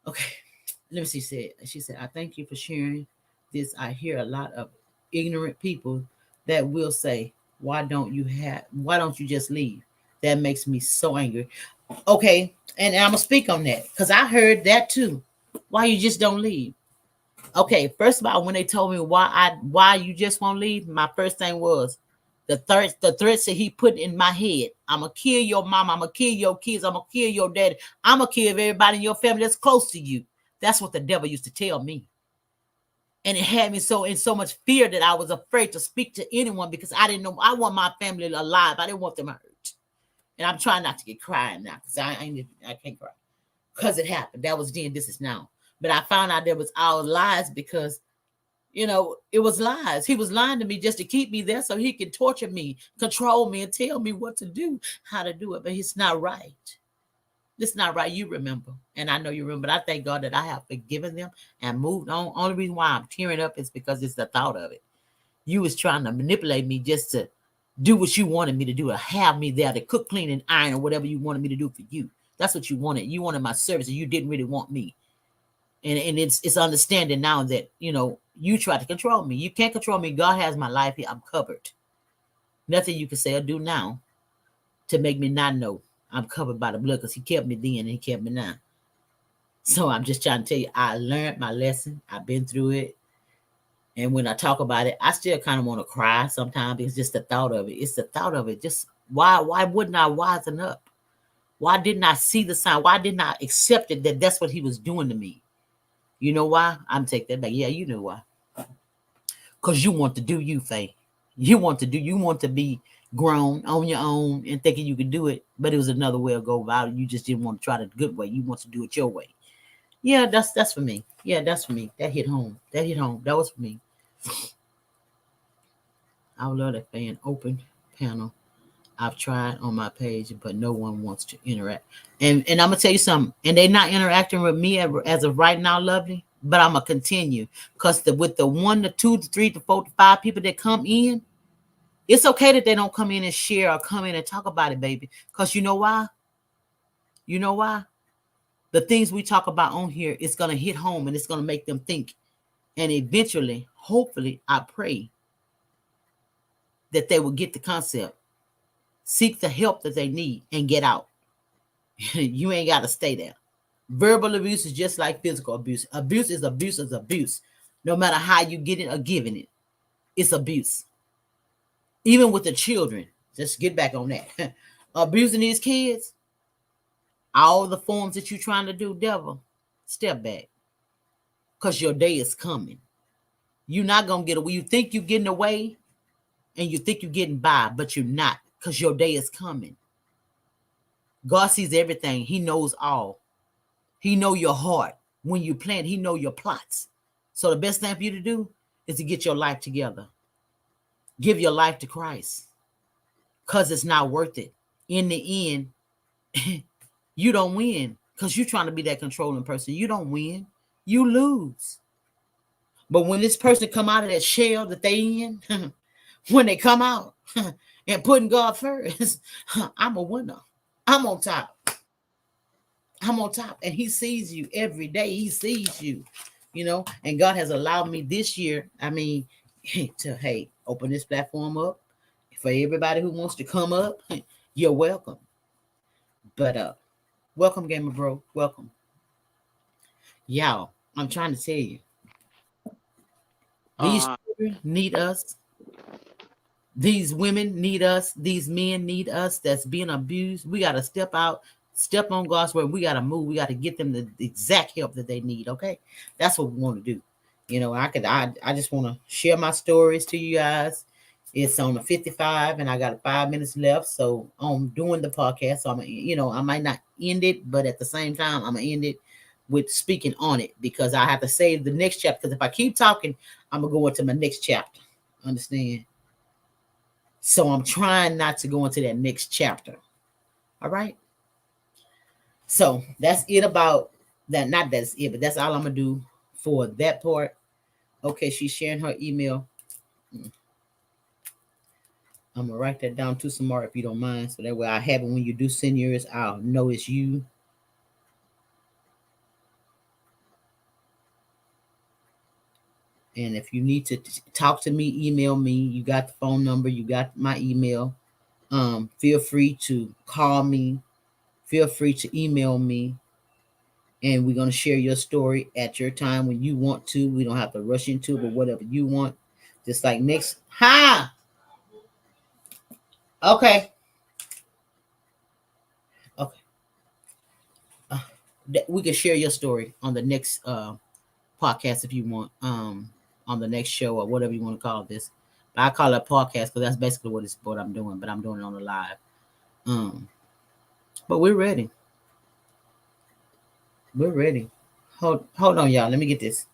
Okay. Let me see. She said, I thank you for sharing this. I hear a lot of ignorant people that will say, why don't you just leave? That makes me so angry. Okay. And I'm going to speak on that because I heard that too. Why you just don't leave? Okay, first of all, when they told me why you just won't leave, my first thing was the threats that he put in my head. I'm gonna kill your mom. I'm gonna kill your kids. I'm gonna kill your daddy. I'm gonna kill everybody in your family that's close to you. That's what the devil used to tell me, and it had me in so much fear that I was afraid to speak to anyone because I didn't know. I want my family alive. I didn't want them hurt, and I'm trying not to get crying now because I can't cry because it happened. That was then. This is now. But I found out there was all lies because, it was lies. He was lying to me just to keep me there so he can torture me, control me, and tell me what to do, how to do it. But it's not right. It's not right. You remember. And I know you remember. But I thank God that I have forgiven them and moved on. Only reason why I'm tearing up is because it's the thought of it. You was trying to manipulate me just to do what you wanted me to do, or have me there to cook, clean, and iron, or whatever you wanted me to do for you. That's what you wanted. You wanted my service, and you didn't really want me. And it's understanding now that you try to control me. You can't control me. God has my life here. I'm covered. Nothing you can say or do now to make me not know I'm covered by the blood, because He kept me then and He kept me now. So I'm just trying to tell you, I learned my lesson. I've been through it. And when I talk about it, I still kind of want to cry sometimes. It's just the thought of it. It's the thought of it. Just why wouldn't I wisen up? Why didn't I see the sign? Why didn't I accept it that that's what He was doing to me? You know why? I'm take that back. Yeah, you know why. Because you want to do you, Faye. You want to be grown on your own and thinking you could do it, but it was another way to go about it. You just didn't want to try the good way. You want to do it your way. Yeah, that's for me. Yeah, that's for me. That hit home. That hit home. That was for me. I would love that fan open panel. I've tried on my page, but no one wants to interact. And I'm gonna tell you something. And they're not interacting with me as of right now, lovely. But I'm gonna continue because with the 1 to 2 to 3 to 4 to 5 people that come in, it's okay that they don't come in and share or come in and talk about it, baby. Because you know why? You know why? The things we talk about on here, it's gonna hit home and it's gonna make them think. And eventually, hopefully, I pray that they will get the concept, seek the help that they need, and get out. You ain't got to stay there. Verbal abuse is just like physical abuse. Abuse is abuse is abuse. No matter how you get it or giving it, it's abuse. Even with the children, just get back on that. Abusing these kids, all the forms that you're trying to do, devil, step back. Because your day is coming. You're not going to get away. You think you're getting away and you think you're getting by, but you're not, because your day is coming. God sees everything. He knows all. He know your heart. When you plan, He know your plots. So the best thing for you to do is to get your life together. Give your life to Christ, because it's not worth it. In the end, you don't win, because you're trying to be that controlling person. You don't win. You lose. But when this person come out of that shell that they in, when they come out and putting God first, I'm a winner. I'm on top. I'm on top. And He sees you every day. He sees you, and God has allowed me this year, to open this platform up for everybody who wants to come up. You're welcome. But welcome, Gamer Bro. Welcome. Y'all, I'm trying to tell you, these Uh, children need us. These women need us. These men need us that's being abused. We got to step out, step on God's word. We got to move. We got to get them the exact help that they need. Okay. That's what we want to do. I just want to share my stories to you guys. It's on the 55 and I got 5 minutes left. So I'm doing the podcast. So I might not end it, but at the same time, I'm going to end it with speaking on it, because I have to save the next chapter. Because if I keep talking, I'm going to go into my next chapter. Understand? So I'm trying not to go into that next chapter. All right. So that's it about that. Not that's it, but that's all I'm gonna do for that part. Okay, she's sharing her email. I'm gonna write that down to some more if you don't mind. So that way I have it when you do send yours, I'll know it's you. And if you need to talk to me, email me. You got the phone number, you got my email. Feel free to call me, feel free to email me, and we're going to share your story at your time when you want to. We don't have to rush into it, but whatever you want. Just like next. Ha! Okay. Okay. Uh, we can share your story on the next podcast if you want. On the next show or whatever you want to call this. But I call it podcast because that's basically what I'm doing, but I'm doing it on the live. Um, but we're ready. We're ready. Hold on, y'all. Let me get this.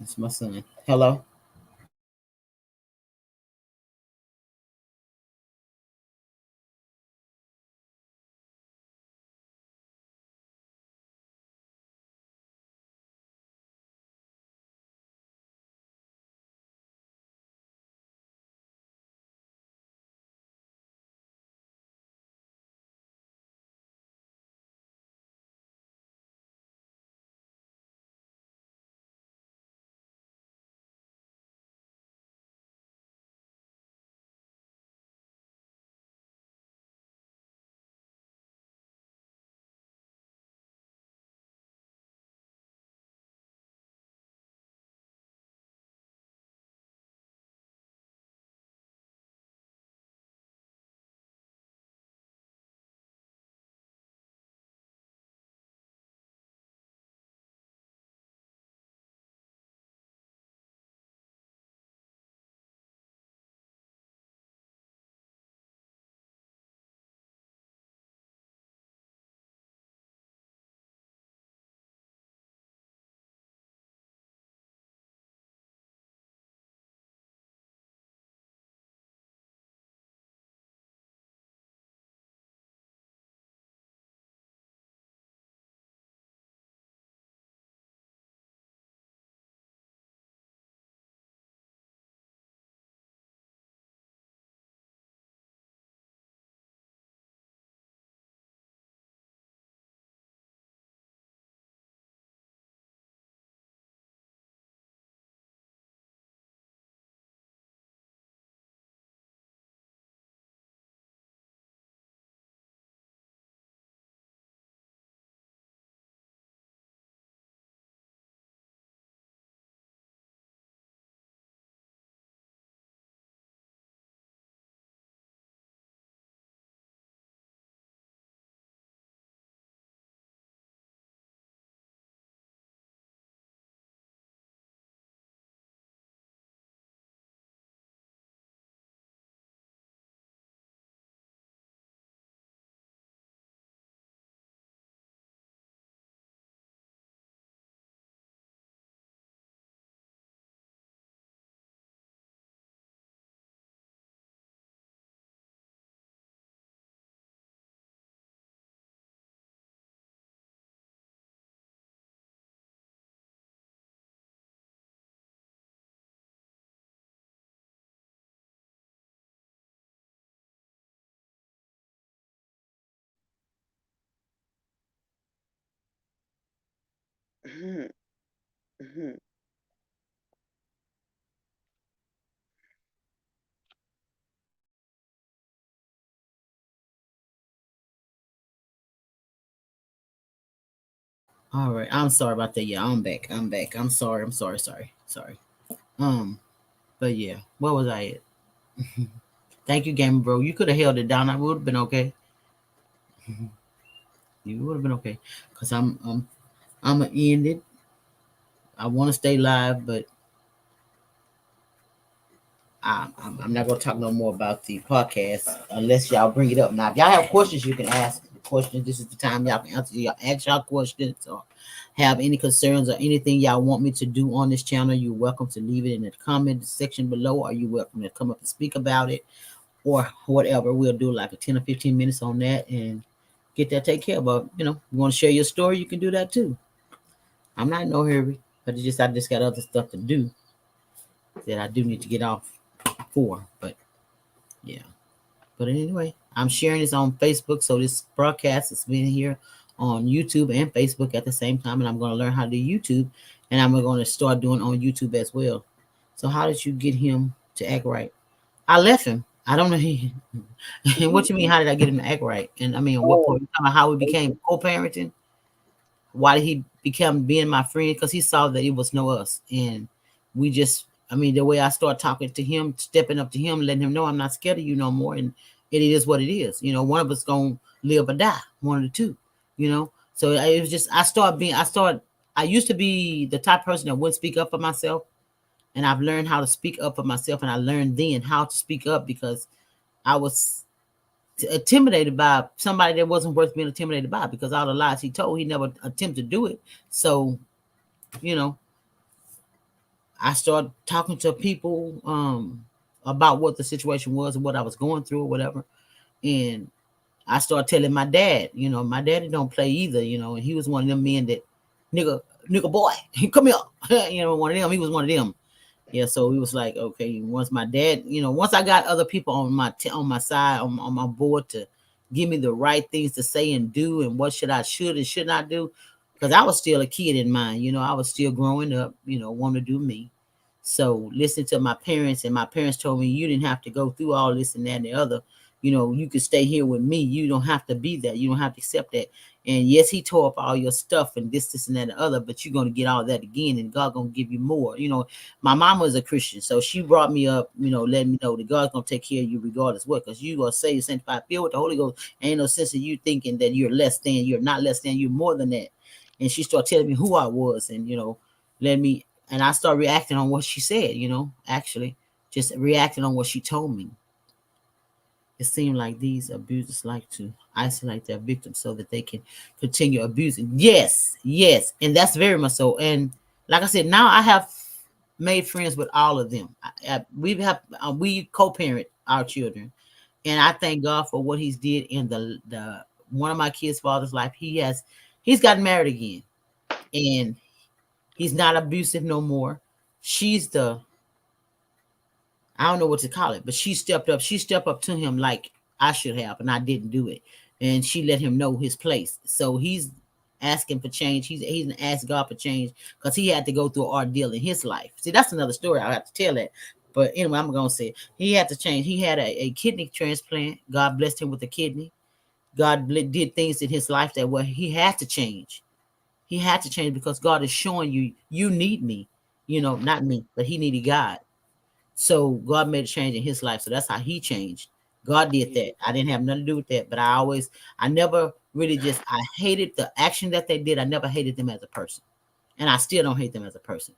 It's my son. Hello. Mhm. Mhm. All right. I'm sorry about that. Yeah, I'm back. I'm back. I'm sorry. I'm sorry. Sorry. Sorry. Um, but yeah, what was I at? Thank you, Game Bro. You could have held it down. I would have been okay. You would have been okay. Cause I'm gonna end it. I want to stay live, but I'm not gonna talk no more about the podcast unless y'all bring it up. Now, if y'all have questions, you can ask questions. This is the time y'all can answer y'all ask y'all questions or have any concerns or anything y'all want me to do on this channel. You're welcome to leave it in the comment section below, or you're welcome to come up and speak about it or whatever. We'll do like a 10 or 15 minutes on that and get that taken care of. But you want to share your story, you can do that too. I'm not in no hurry, but I just got other stuff to do that I do need to get off for. But yeah. But anyway, I'm sharing this on Facebook, so this broadcast is being here on YouTube and Facebook at the same time, and I'm going to learn how to do YouTube, and I'm going to start doing on YouTube as well. So how did you get him to act right? I left him. I don't know. And what you mean? How did I get him to act right? And I mean, at what Oh, point? You talking about how we okay. became co-parenting? Why did he become being my friend? Because he saw that it was no us, and we just. I mean, the way I start talking to him, stepping up to him, letting him know I'm not scared of you no more, and it is what it is. One of us gonna live or die, one of the two. So it was just I used to be the type of person that wouldn't speak up for myself, and I've learned how to speak up for myself, and I learned then how to speak up because I was intimidated by somebody that wasn't worth being intimidated by because all the lies he told, he never attempted to do it. So, you know, I started talking to people about what the situation was and what I was going through or whatever. And I started telling my dad, my daddy don't play either, and he was one of them men that nigga boy, come here. One of them, he was one of them. Yeah, so it was like, okay, once my dad, once I got other people on my side, on my board to give me the right things to say and do and what should and should not do, because I was still a kid in mind, I was still growing up, wanting to do me. So listening to my parents, and my parents told me you didn't have to go through all this and that and the other. You could stay here with me. You don't have to be that. You don't have to accept that. And yes, he tore up all your stuff and this, and that, and the other, but you're gonna get all that again, and God gonna give you more. My mom was a Christian, so she brought me up, letting me know that God's gonna take care of you regardless what, because you are saved, sanctified, filled with the Holy Ghost. Ain't no sense of you thinking that you're less than. You're not less than. You're more than that. And she started telling me who I was, and let me. And I started reacting on what she said. Actually, just reacting on what she told me. It seemed like these abusers like to isolate their victims so that they can continue abusing. Yes, yes, and that's very much so. And like I said, now I have made friends with all of them. We co-parent our children, and I thank God for what He's did in the one of my kids' father's life. He's gotten married again, and he's not abusive no more. She's the I don't know what to call it, but she stepped up. She stepped up to him like I should have, and I didn't do it. And she let him know his place. So he's asking for change. He's asked God for change because he had to go through an ordeal in his life. See, that's another story. I have to tell it. But anyway, I'm gonna say it. He had to change. He had a kidney transplant. God blessed him with a kidney. God did things in his life that he had to change. He had to change because God is showing you need me. Not me, but he needed God. So God made a change in his life. So that's how he changed. God did Mhm. that. I didn't have nothing to do with that. But I never really I hated the action that they did. I never hated them as a person. And I still don't hate them as a person.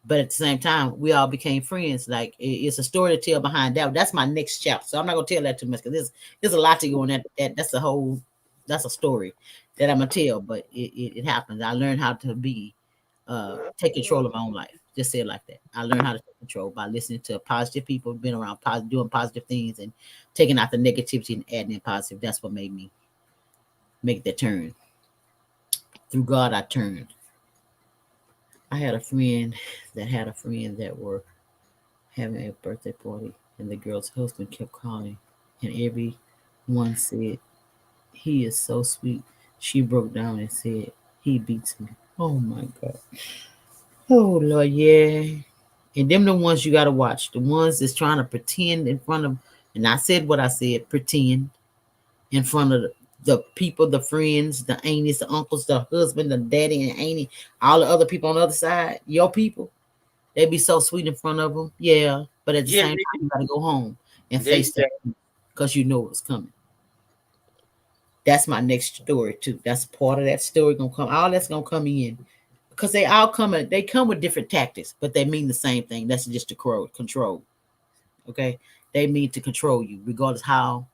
But at the same time, we all became friends. Like it's a story to tell behind that. That's my next chapter. So I'm not gonna tell that too much because there's a lot to go on that's a story that I'm gonna tell. But it happens. I learned how to be take control of my own life. Just say it like that. I learned how to take control by listening to positive people, being around positive, doing positive things, and taking out the negativity and adding in positive. That's what made me make that turn. Through God, I turned. I had a friend that were having a birthday party, and the girl's husband kept calling, and everyone said, "He is so sweet." She broke down and said, "He beats me." Oh my God. Oh Lord, yeah. And them the ones you gotta watch. The ones that's trying to pretend in front of, and I said what I said, pretend in front of the people, the friends, the aunties, the uncles, the husband, the daddy and auntie, all the other people on the other side, your people, they be so sweet in front of them. Yeah. But at the Yeah, same time, you gotta go home and they face do that that. because you know it's coming. That's my next story too. That's part of that story gonna come. All that's gonna come in because they all come. They come with different tactics, but they mean the same thing. That's just to control. Okay, they mean to control you, regardless how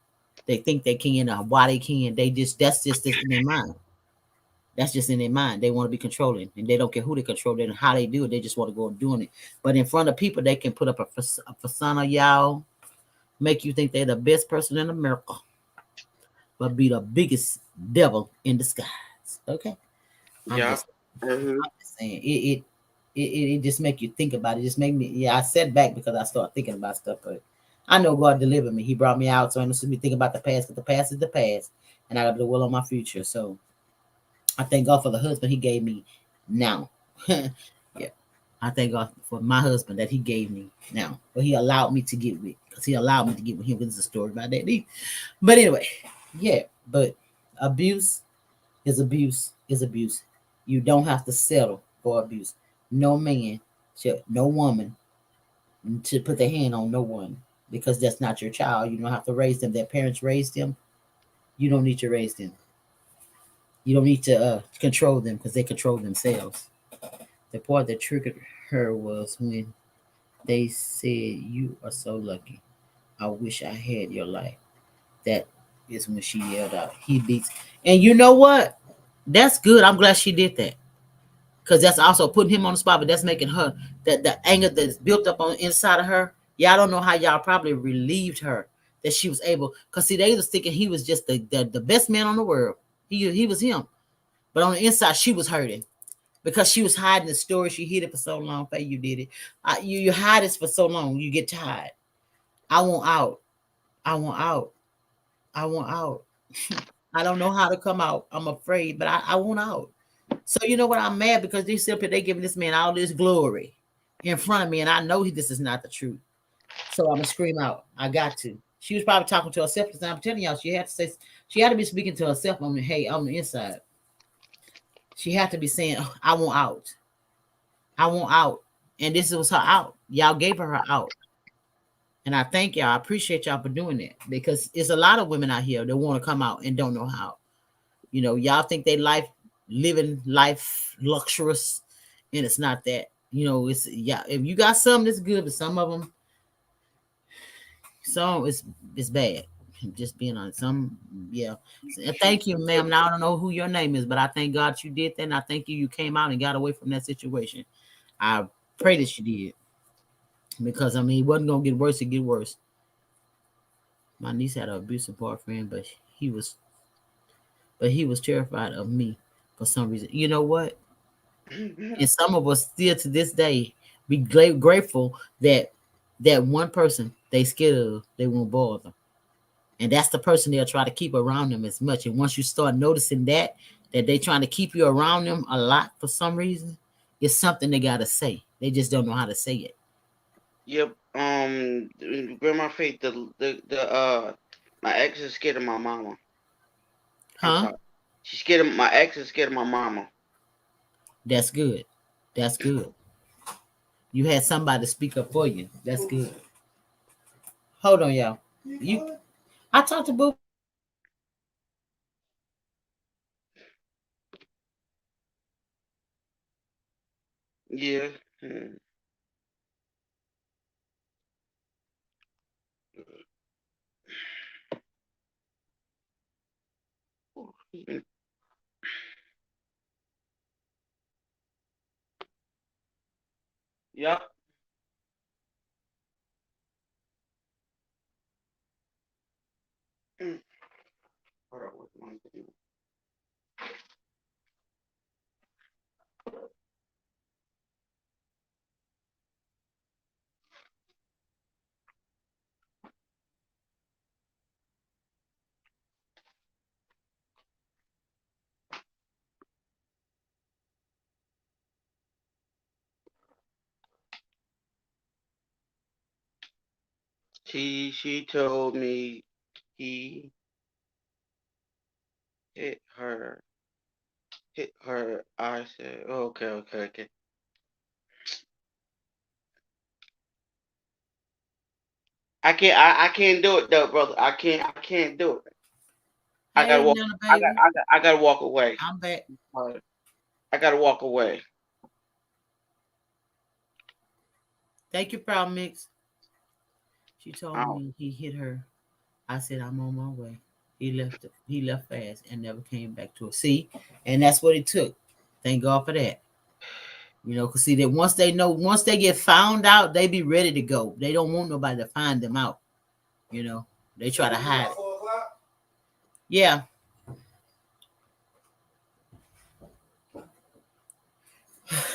they think they can or why they can. They just that's just in their mind. That's just in their mind. They want to be controlling, and they don't care who they control and how they do it. They just want to go and doing it. But in front of people, they can put up a persona, y'all, make you think they're the best person in America, but be the biggest devil in disguise. Okay, I'm Yeah. just, Mm-hmm. I'm just saying it just make you think about it. Just make me, yeah. I sat back because I started thinking about stuff, but I know God delivered me. He brought me out, so I don't supposed to be thinking about the past. Because the past is the past, and I got to do well on my future. So I thank God for the husband He gave me now. Yeah, I thank God for my husband that He gave me now, but He allowed me to get with because He allowed me to get with him. Because it's a story about that. But anyway, yeah. But abuse is abuse is abuse. You don't have to settle for abuse. No man, no woman to put their hand on no one because that's not your child. You don't have to raise them. Their parents raised them. You don't need to raise them. You don't need to control them because they control themselves. The part that triggered her was when they said, "You are so lucky. I wish I had your life." That is when she yelled out, "He beats." And you know what? That's good. I'm glad she did that because that's also putting him on the spot, but that's making her that the anger that's built up on the inside of her. Yeah, I don't know how y'all probably relieved her that she was able. Because see, they was thinking he was just the best man on the world. He was him, but on the inside she was hurting because she was hiding the story. She hid it for so long. Faye, you did it. You hide this for so long. You get tired. I want out. I want out. I want out. I don't know how to come out. I'm afraid, but I want out. So you know what? I'm mad because they giving this man all this glory in front of me, and I know this is not the truth. So I'm gonna scream out. I got to. She was probably talking to herself because I'm telling y'all, she had to be speaking to herself on the hey on the inside. She had to be saying, "Oh, I want out. I want out," and this was her out. Y'all gave her out, and I thank y'all. I appreciate y'all for doing that because it's a lot of women out here that want to come out and don't know how. You know, y'all think they living life luxurious, and it's not that. You know, it's yeah. If you got some that's good, but some of them, some it's bad. Just being honest. Some, yeah. Thank you, ma'am. Now I don't know who your name is, but I thank God you did that, and I thank you came out and got away from that situation. I pray that you did because I mean, it wasn't gonna get worse. It get worse. My niece had an abusive boyfriend, he was, but he was terrified of me for some reason. You know what? And some of us still to this day be grateful that that one person they scared of they won't bother, and that's the person they'll try to keep around them as much. And once you start noticing that they trying to keep you around them a lot for some reason, it's something they gotta say. They just don't know how to say it. Yep. Grandma Faith, my ex is scared of my mama. I'm Huh? sorry. She's scared of my ex is scared of my mama. That's good. That's good. You had somebody to speak up for you. That's good. Hold on, y'all. You, I talked to Boo. Yeah. Hmm. Yep. Mm. Hold on, what's one thing? She told me he hit her hit her. I said, okay, okay, okay. I can't do it though, brother. I can't do it. I gotta Hey, walk. Nana baby, I gotta walk away. I'm back. I gotta walk away. Thank you, Proud Mix. She told Oh, me he hit her. I said I'm on my way. He left. He left fast and never came back to her. See, and that's what it took. Thank God for that. You know, cause see that once they know, once they get found out, they be ready to go. They don't want nobody to find them out. You know, they try to hide it. Yeah,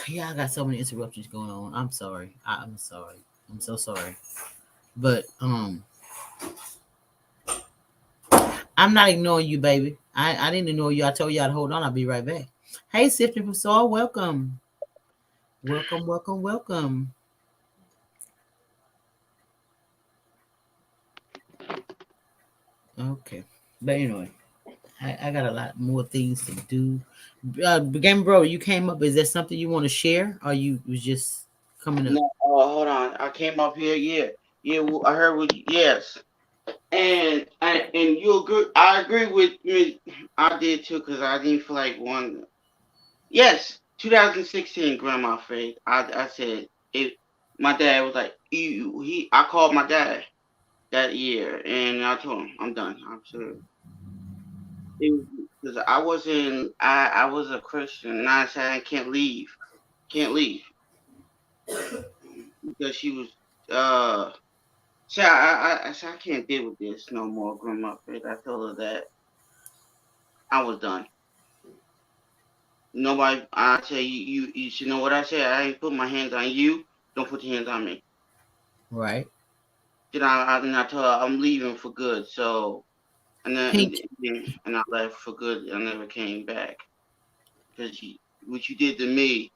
yeah. I got so many interruptions going on. I'm sorry. I'm sorry. I'm so sorry. But I'm not ignoring you, baby. I didn't ignore you. I told you I'd hold on. I'll be right back. Hey, Sifting from Soul, welcome. Welcome, welcome, welcome. Okay. But anyway, I got a lot more things to do. Game Bro, you came up. Is there something you want to share? Or you was just coming up? no, hold on. I came up here. Yeah, yeah. I heard what. Yes, and you agree. I agree with me. I did too because I didn't feel like one. Yes, 2016, Grandma Faith. I said it. My dad was like, you. He. I called my dad that year, and I told him I'm done. I'm serious. It was because I wasn't. I was a Christian, and I said I can't leave. Can't leave because she was. See, I said I can't deal with this no more, Grandma Faith. I told her that I was done. Nobody. I say you should know what I said. I ain't put my hands on you. Don't put your hands on me. Right. Then I told her I'm leaving for good. So Pink. and I left for good. I never came back because what you did to me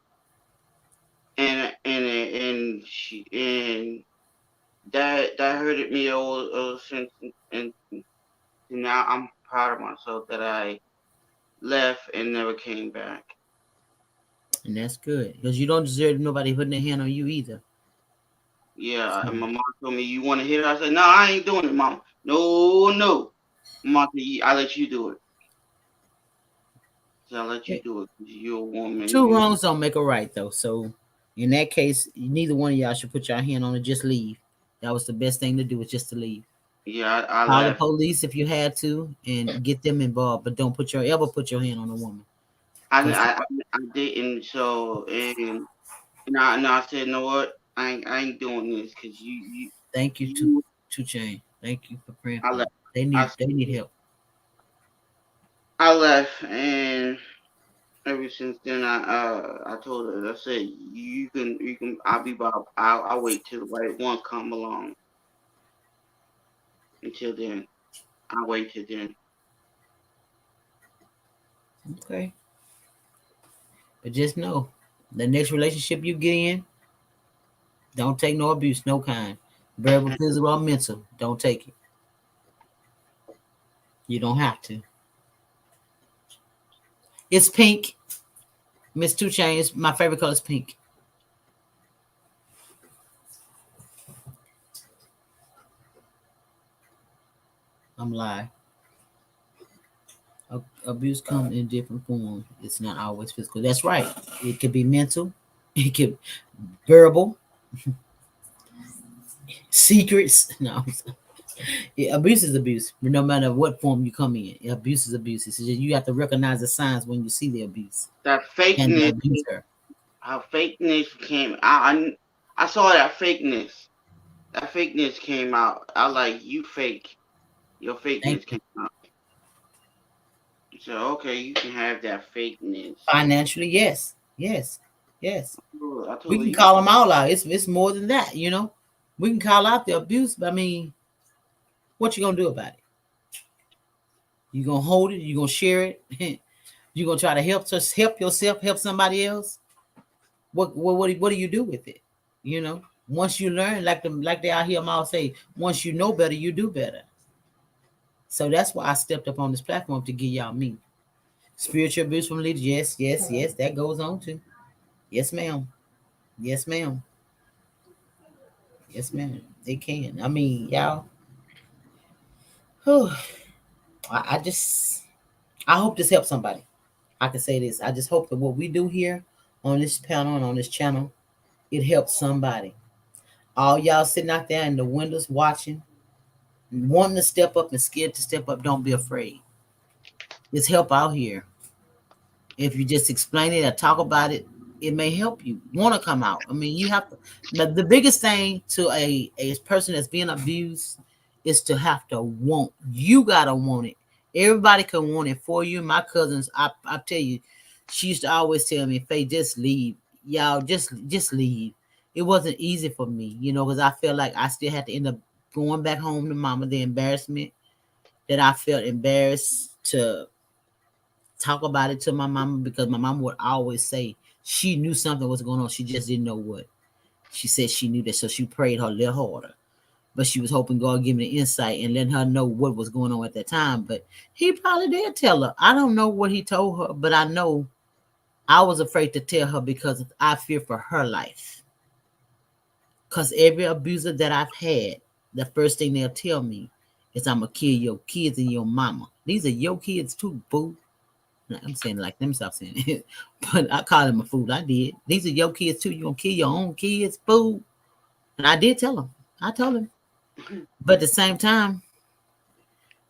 and she and that hurted me all since and now I'm proud of myself that I left and never came back. And that's good. Because you don't deserve nobody putting their hand on you either. Yeah, So and my mom told me, "You want to hit her?" I said, "No, I ain't doing it, mom. No, no." Mom said, "I let you do it." So I let you yeah, do it 'cause you're a woman. two wrongs don't make a right though. So in that case, neither one of y'all should put your hand on it. Just leave. That was the best thing to do, was just to leave. Yeah, I Call the left. police if you had to and get them involved, but don't put your hand on a woman. I, Because I, I I didn't. So and I said, "You know what? I ain't doing this because thank you to you." Chain. Thank you for praying I for them. left. I They need help. I left, and ever since then, I told her. I said, you can. I'll be Bob. I'll wait till the right one come along. Until then, I'll wait till then. Okay. But just know the next relationship you get in, don't take no abuse, no kind. Verbal, physical, or mental. Don't take it. You don't have to. It's pink. Miss Two Chains, my favorite color is pink. I'm lying. Abuse comes in different forms. It's not always physical. That's right. It could be mental. It could verbal, secrets. No, yeah, abuse is abuse. No matter what form you come in, abuse is abuse. It's just you have to recognize the signs when you see the abuse That and the fakeness, abuser. how fakeness came. I saw that fakeness. That fakeness came out. I like you fake. Your Thank fakeness you. came out. So okay, you can have that fakeness. Financially, yes, yes, yes. I We told her can you. call them all out. It's more than that, you know. We can call out the abuse, but I mean, what you gonna do about it? You gonna hold it? You gonna share it? You gonna try to help yourself, help somebody else? What do you do with it? You know. Once you learn, like they out here, I'm all say, once you know better, you do better. So that's why I stepped up on this platform to give y'all me spiritual abuse from leaders. Yes, yes, yes, that goes on too. Yes, ma'am. Yes, ma'am. Yes, ma'am. They can. I mean, y'all. Whew, I just, I hope this helps somebody. I can say this. I just hope that what we do here on this panel and on this channel, it helps somebody. All y'all sitting out there in the windows watching, wanting to step up and scared to step up, don't be afraid. There's help out here. If you just explain it or talk about it, it may help you want to come out. I mean, you have to. The biggest thing to a person that's being abused is to have to want. You gotta want it. Everybody can want it for you. My cousins, I tell you, she used to always tell me, "Faye, just leave, y'all. Just leave." It wasn't easy for me, because I felt like I still had to end up going back home to mama. The embarrassment that I felt embarrassed to talk about it to my mama because my mama would always say she knew something was going on. She just didn't know what. She said she knew that, so she prayed her a little harder. But she was hoping God give me the insight and letting her know what was going on at that time. But he probably did tell her. I don't know what he told her, but I know I was afraid to tell her because I fear for her life. Because every abuser that I've had, the first thing they'll tell me is I'm going to kill your kids and your mama. These are your kids too, boo. I'm saying like them, stop saying it. But I call him a fool. I did. These are your kids too. You gonna kill your own kids, fool? And I did tell him. I told him. But at the same time,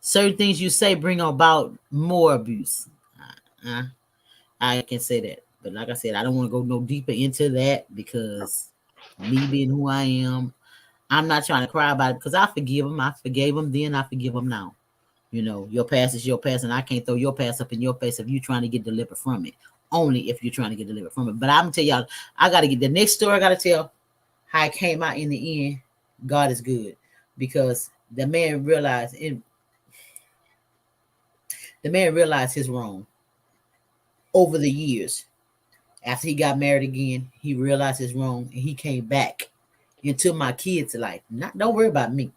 certain things you say bring about more abuse. Uh, I can say that. But like I said, I don't want to go no deeper into that because me being who I am, I'm not trying to cry about it because I forgive him. I forgave him then. I forgive him now. Your past is your past, and I can't throw your past up in your face if you're trying to get delivered from it. Only if you're trying to get delivered from it. But I'm gonna tell y'all, I gotta get the next story. I gotta tell how it came out in the end. God is good because the man realized his wrong over the years. After he got married again, he realized his wrong and he came back into my kids' life. Not don't worry about me.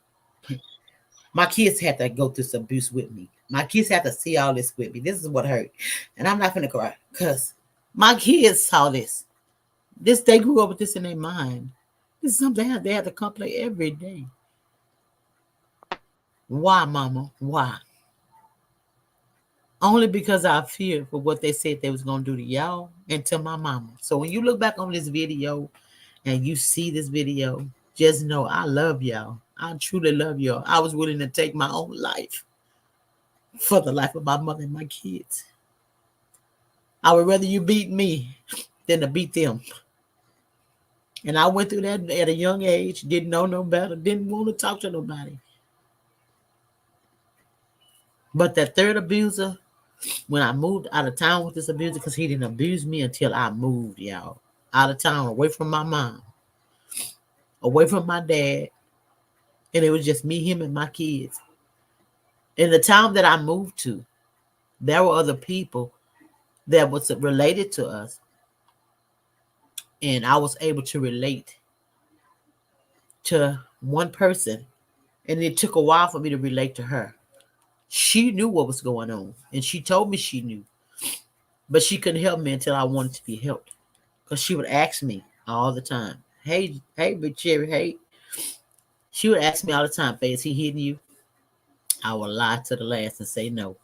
My kids had to go through some abuse with me. My kids had to see all this with me. This is what hurt. And I'm not gonna cry because my kids saw this. They grew up with this in their mind. This is something they had to contemplate every day. Why, mama? Why? Only because I feared for what they said they was gonna do to y'all and to my mama. So when you look back on this video and you see this video, just know I love y'all. I truly love y'all. I was willing to take my own life for the life of my mother and my kids. I would rather you beat me than to beat them. And I went through that at a young age, didn't know no better, didn't want to talk to nobody. But that third abuser, when I moved out of town with this abuser, because he didn't abuse me until I moved, y'all, out of town, away from my mom, away from my dad. And it was just me, him, and my kids. In the town that I moved to, there were other people that was related to us. And I was able to relate to one person. And it took a while for me to relate to her. She knew what was going on. And she told me she knew. But she couldn't help me until I wanted to be helped. Because she would ask me all the time, hey, Big Cherry, hey. She would ask me all the time, Faye, is he hitting you? I would lie to the last and say no.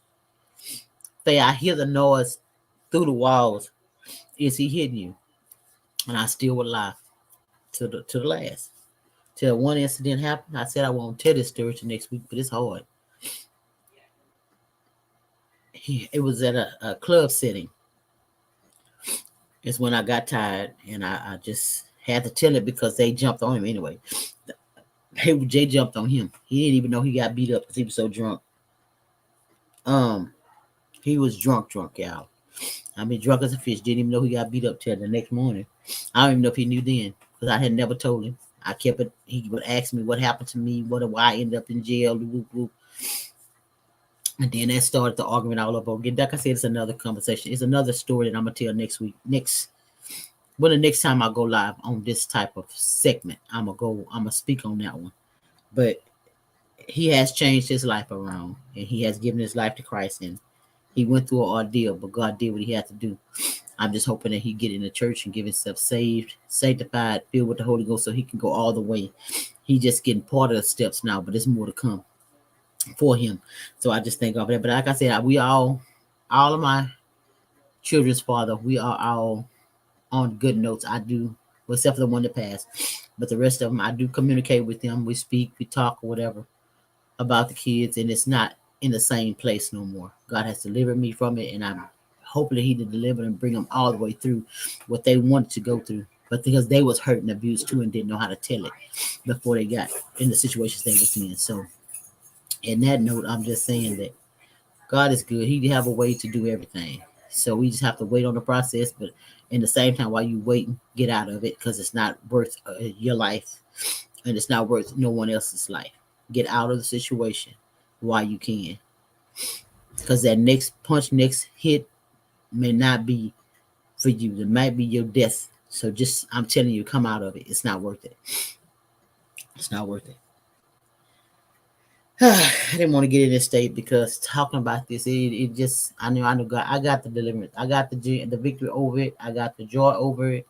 Faye, I hear the noise through the walls. Is he hitting you? And I still would lie to the last. Till one incident happened, I said I won't tell this story till next week, but it's hard. It was at a club setting. It's when I got tired and I just had to tell it because they jumped on him anyway. Jay jumped on him. He didn't even know he got beat up because he was so drunk. Um, he was drunk, y'all. I mean, drunk as a fish. Didn't even know he got beat up till the next morning. I don't even know if he knew then because I had never told him. I kept it. He would ask me what happened to me, why I ended up in jail, whoop, whoop. And then that started the argument all over again. Like I said, it's another conversation. It's another story that I'm gonna tell next week. Next Well, the next time I go live on this type of segment, I'm gonna speak on that one. But he has changed his life around, and he has given his life to Christ, and he went through an ordeal, but God did what he had to do. I'm just hoping that he get in the church and get himself saved, sanctified, filled with the Holy Ghost, so he can go all the way. He just getting part of the steps now, but there's more to come for him. So I just thank God for that. But like I said, we all of my children's father, we are all on good notes. I do, well, except for the one that passed, but the rest of them, I do communicate with them. We speak, we talk, or whatever about the kids, and it's not in the same place no more. God has delivered me from it, and I'm hoping that He to deliver and bring them all the way through what they wanted to go through. But because they was hurt and abused too, and didn't know how to tell it before they got in the situations they was in. So, in that note, I'm just saying that God is good. He have a way to do everything. So we just have to wait on the process, but in the same time, while you waiting, get out of it because it's not worth your life, and it's not worth no one else's life. Get out of the situation while you can, because that next punch, next hit may not be for you. It might be your death. So just, I'm telling you, come out of it. It's not worth it. It's not worth it. I didn't want to get in this state because talking about this, it just, I know God, I got the deliverance, I got the victory over it, I got the joy over it.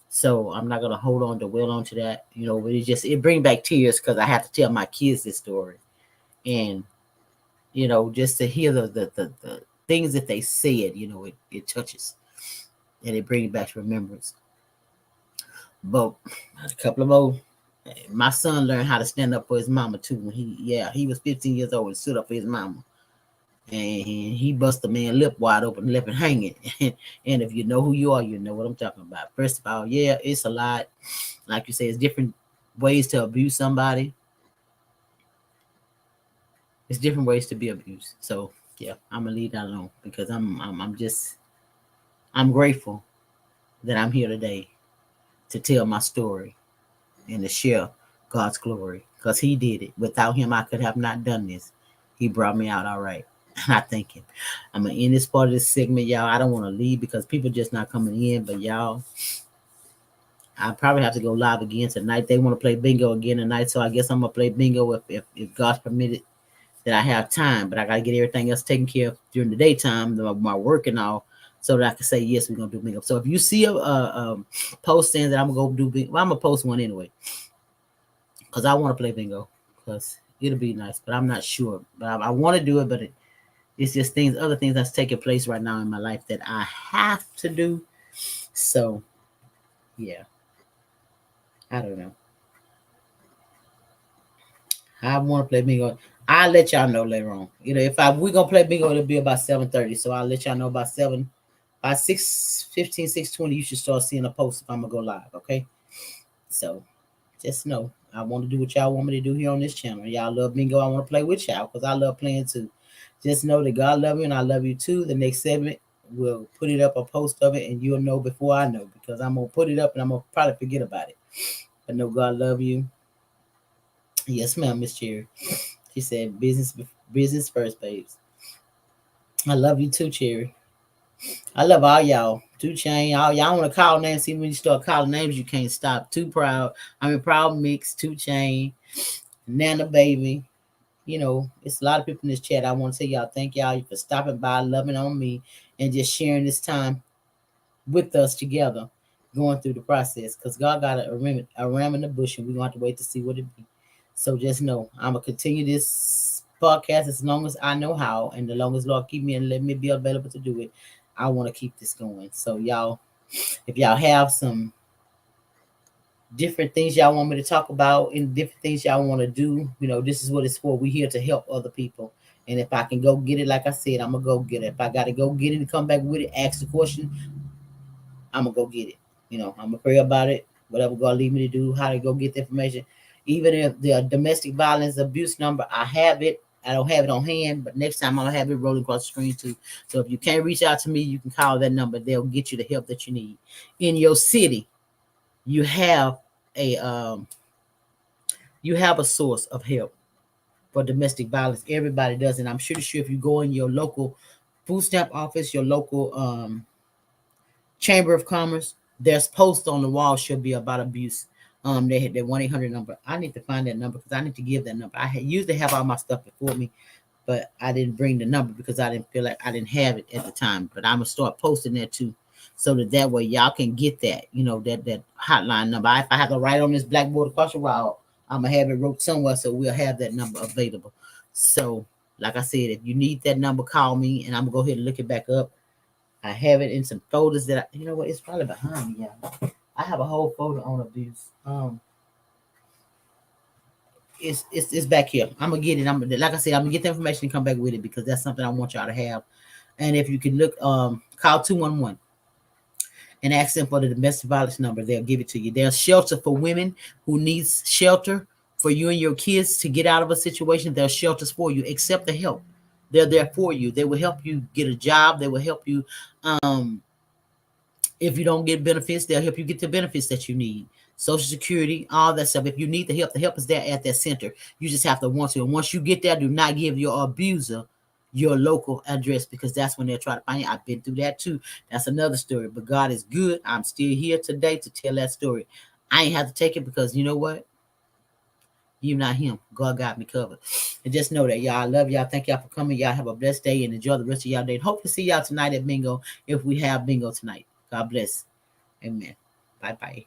So I'm not gonna hold on to well on to that, but it brings back tears because I have to tell my kids this story, and just to hear the things that they said, it touches and it brings back remembrance. But a couple of more. My son learned how to stand up for his mama too. When he was 15 years old and stood up for his mama, and he bust the man lip wide open, left it hanging. And if you know who you are, you know what I'm talking about. First of all, yeah, it's a lot. Like you say, it's different ways to abuse somebody. It's different ways to be abused. So yeah, I'm gonna leave that alone because I'm grateful that I'm here today to tell my story and to share God's glory because He did it. Without Him, I could have not done this. He brought me out all right. And I thank Him. I'm going to end this part of this segment, y'all. I don't want to leave because people just not coming in, but y'all, I probably have to go live again tonight. They want to play bingo again tonight, so I guess I'm going to play bingo if God's permitted that I have time, but I got to get everything else taken care of during the daytime, my work and all, so that I can say, yes, we're going to do bingo. So if you see a post saying that I'm going to go do bingo, well, I'm going to post one anyway because I want to play bingo because it'll be nice, but I'm not sure. But I want to do it, but it's just other things that's taking place right now in my life that I have to do. So, yeah, I don't know. I want to play bingo. I'll let y'all know later on. If we're gonna play bingo, it'll be about 7:30. So I'll let y'all know about 7, by 6:15, 6:20. You should start seeing a post if I'm gonna go live. Okay. So just know I want to do what y'all want me to do here on this channel. Y'all love bingo. I want to play with y'all because I love playing too. Just know that God love you and I love you too. The next segment we'll put it up, a post of it, and you'll know before I know because I'm gonna put it up and I'm gonna probably forget about it. But know God love you. Yes, ma'am, Miss Cherry. She said, business first, babes. I love you too, Cherry. I love all y'all. Two Chain, all y'all want to call names. See, when you start calling names, you can't stop. Too Proud. Proud Mix, Two Chain, Nana Baby. It's a lot of people in this chat. I want to say y'all, thank y'all for stopping by, loving on me, and just sharing this time with us together, going through the process. Because God got a ram in the bush, and we're going to have to wait to see what it be. So just know, I'm going to continue this podcast as long as I know how, and the longest Lord keep me and let me be available to do it, I want to keep this going. So y'all, if y'all have some different things y'all want me to talk about and different things y'all want to do, this is what it's for. We're here to help other people. And if I can go get it, like I said, I'm going to go get it. If I got to go get it and come back with it, ask the question, I'm going to go get it. I'm going to pray about it, whatever God lead me to do, how to go get the information. Even if the domestic violence abuse number, I have it. I don't have it on hand, but next time I'll have it rolling across the screen too. So if you can't reach out to me, you can call that number. They'll get you the help that you need. In your city, you have a source of help for domestic violence. Everybody does, and I'm sure if you go in your local food stamp office, your local chamber of commerce, There's posts on the wall should be about abuse. They had that 1-800 number. I need to find that number because I need to give that number. Used to have all my stuff before me, but I didn't bring the number because I didn't feel like I didn't have it at the time. But I'm gonna start posting that too, so that way y'all can get that, that hotline number. If I have to write on this blackboard across the wall, I'm gonna have it wrote somewhere so we'll have that number available. So, like I said, if you need that number, call me, and I'm gonna go ahead and look it back up. I have it in some folders that you know what? It's probably behind me, y'all. I have a whole folder on abuse. It's back here. I'm gonna get it. Like I said, I'm gonna get the information and come back with it because that's something I want y'all to have. And if you can look, call 211 and ask them for the domestic violence number. They'll give it to you. There's shelter for women who needs shelter for you and your kids to get out of a situation. There's shelters for you. Accept the help. They're there for you. They will help you get a job. They will help you. Um, if you don't get benefits, they'll help you get the benefits that you need. Social Security, all that stuff. If you need the help is there at that center. You just have to want to. And once you get there, do not give your abuser your local address because that's when they'll try to find you. I've been through that too. That's another story. But God is good. I'm still here today to tell that story. I ain't have to take it because you know what? You not him. God got me covered. And just know that y'all. I love y'all. Thank y'all for coming. Y'all have a blessed day and enjoy the rest of y'all day. And hope to see y'all tonight at bingo if we have bingo tonight. God bless. Amen. Bye bye.